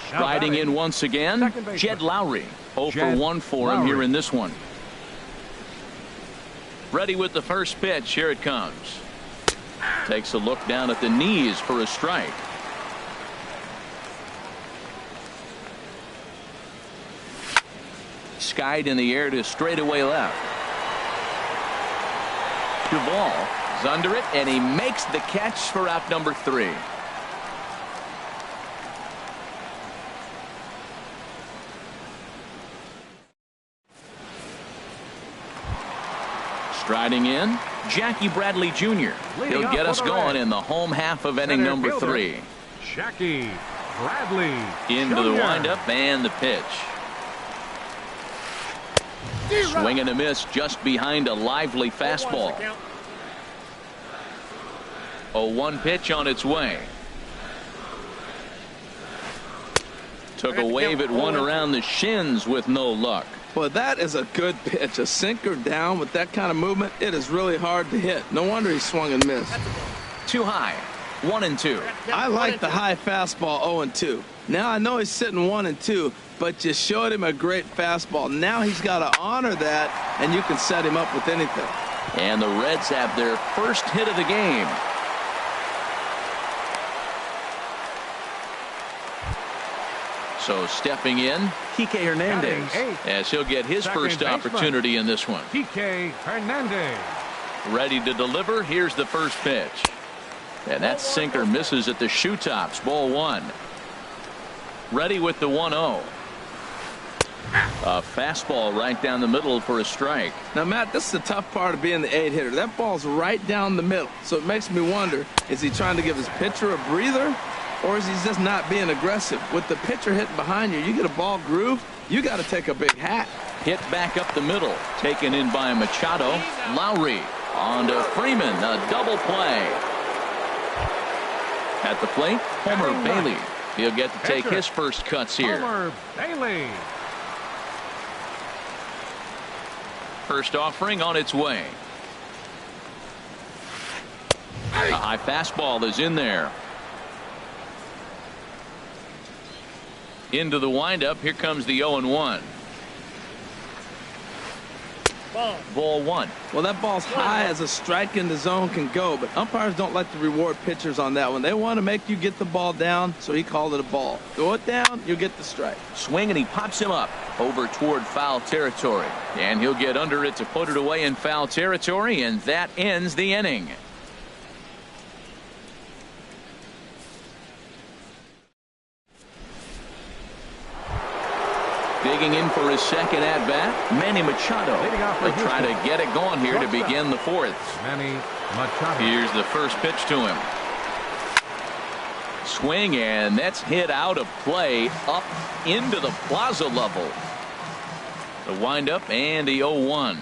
Striding in once again, Jed Lowry. 0 for 1 for him here in this one. Ready with the first pitch. Here it comes. Takes a look down at the knees for a strike. Skied in the air to straightaway left. Duvall is under it, and he makes the catch for out number 3. Striding in, Jackie Bradley Jr. He'll get us going in the home half of inning number 3. Jackie Bradley into the windup and the pitch. Swing and a miss just behind a lively fastball. 0-1 pitch on its way. Took a wave at one around the shins with no luck. Well, that is a good pitch. A sinker down with that kind of movement, it is really hard to hit. No wonder he swung and missed. Too high. 1-2. I like the high fastball 0-2. Now I know he's sitting 1-2, but you showed him a great fastball. Now he's got to honor that, and you can set him up with anything. And the Reds have their first hit of the game. So stepping in, Kike Hernandez, as he'll get his first opportunity in this one. Kike Hernandez. Ready to deliver. Here's the first pitch. And that sinker misses at the shoe tops. Ball 1. Ready with the 1-0. A fastball right down the middle for a strike. Now, Matt, this is the tough part of being the 8-hitter. That ball's right down the middle. So it makes me wonder, is he trying to give his pitcher a breather? Or is he just not being aggressive? With the pitcher hitting behind you, you get a ball groove, you got to take a big hat. Hit back up the middle. Taken in by Machado. Lowry on to Freeman. A double play. At the plate, Homer Bailey. He'll get to take his first cuts here. Homer Bailey. First offering on its way. A high fastball is in there. Into the windup. Here comes the 0-1. Ball 1. Well, that ball's high as a strike in the zone can go, but umpires don't like to reward pitchers on that one. They want to make you get the ball down, so he called it a ball. Throw it down, you'll get the strike. Swing, and he pops him up over toward foul territory. And he'll get under it to put it away in foul territory, and that ends the inning. Digging in for his second at-bat, Manny Machado. They'll try to get it going here to begin the 4th. Manny Machado. Here's the first pitch to him. Swing, and that's hit out of play up into the plaza level. The windup and the 0-1.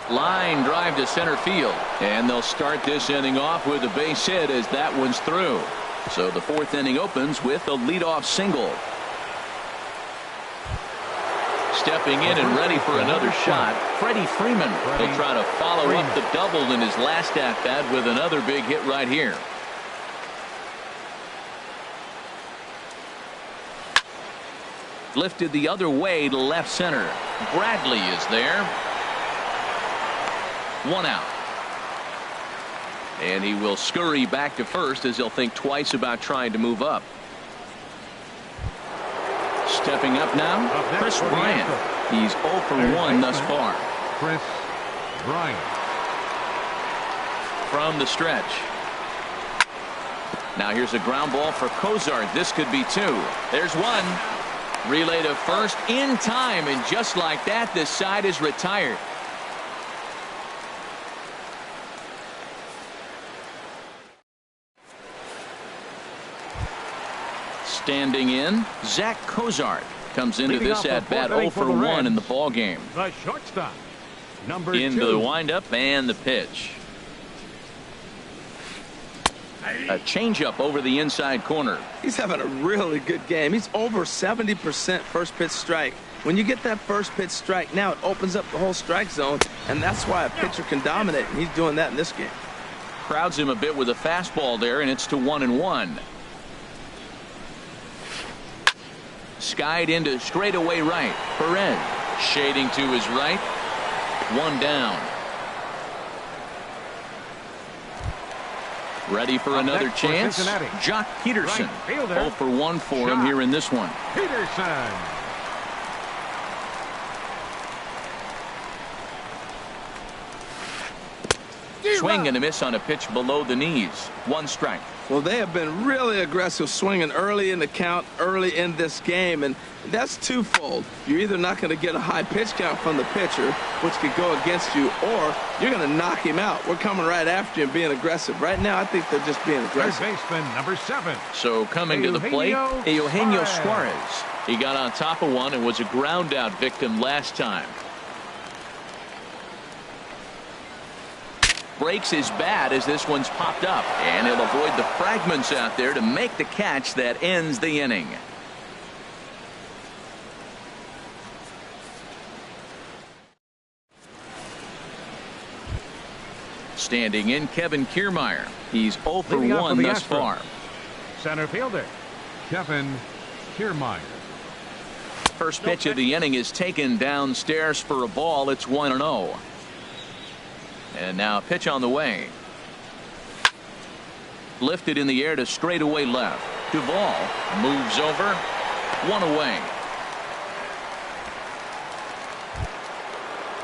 Line drive to center field. And they'll start this inning off with a base hit as that one's through. So the 4th inning opens with a leadoff single. Stepping in and ready for another shot, Freddie Freeman. He'll try to follow up the double in his last at-bat with another big hit right here. Lifted the other way to left center. Bradley is there. 1 out. And he will scurry back to first as he'll think twice about trying to move up. Stepping up now, Chris Bryant. He's 0 for 1 thus far. Chris Bryant. From the stretch. Now here's a ground ball for Cozart. This could be 2. There's 1. Relay to first in time, and just like that, this side is retired. Standing in, Zach Cozart comes into Leading this off the at-bat fourth 0 inning for for the 1 in the Reds, ball game. The shortstop, number 2. Into the windup and the pitch. A changeup over the inside corner. He's having a really good game. He's over 70% first pitch strike. When you get that first pitch strike, now it opens up the whole strike zone, and that's why a pitcher can dominate, and he's doing that in this game. Crowds him a bit with a fastball there, and it's to 1-1. Skied into straightaway right. Perez shading to his right. 1 down. Ready for another chance. Jock Peterson. 0 for 1 for him here in this one. Peterson. Swing and a miss on a pitch below the knees. 1 strike. Well, they have been really aggressive swinging early in the count, early in this game, and that's twofold. You're either not going to get a high pitch count from the pitcher, which could go against you, or you're going to knock him out. We're coming right after you and being aggressive. Right now, I think they're just being aggressive. Third baseman, number 7. So coming to the plate, Eugenio Suarez. He got on top of one and was a ground out victim last time. Breaks his bat as this one's popped up, and he'll avoid the fragments out there to make the catch that ends the inning. Standing in, Kevin Kiermaier. He's 0 for 1 thus far. Center fielder, Kevin Kiermaier. First pitch of the inning is taken downstairs for a ball. It's 1-0. And now pitch on the way. Lifted in the air to straightaway left. Duvall moves over. 1 away.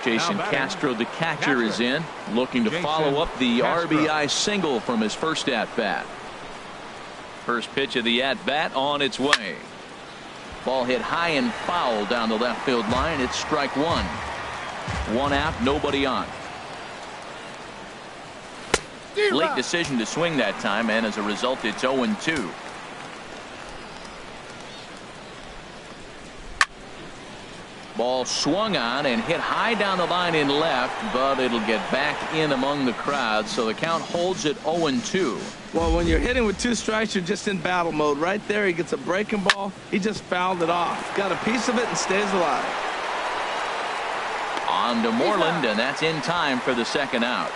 Jason Castro, the catcher, is in, looking to follow up the RBI single from his first at-bat. First pitch of the at-bat on its way. Ball hit high and foul down the left field line. It's strike 1. 1 out, nobody on. Late decision to swing that time, and as a result, it's 0-2. Ball swung on and hit high down the line in left, but it'll get back in among the crowd, so the count holds at 0-2. Well, when you're hitting with 2 strikes, you're just in battle mode. Right there, he gets a breaking ball. He just fouled it off. Got a piece of it and stays alive. On to Moreland, and that's in time for the second out.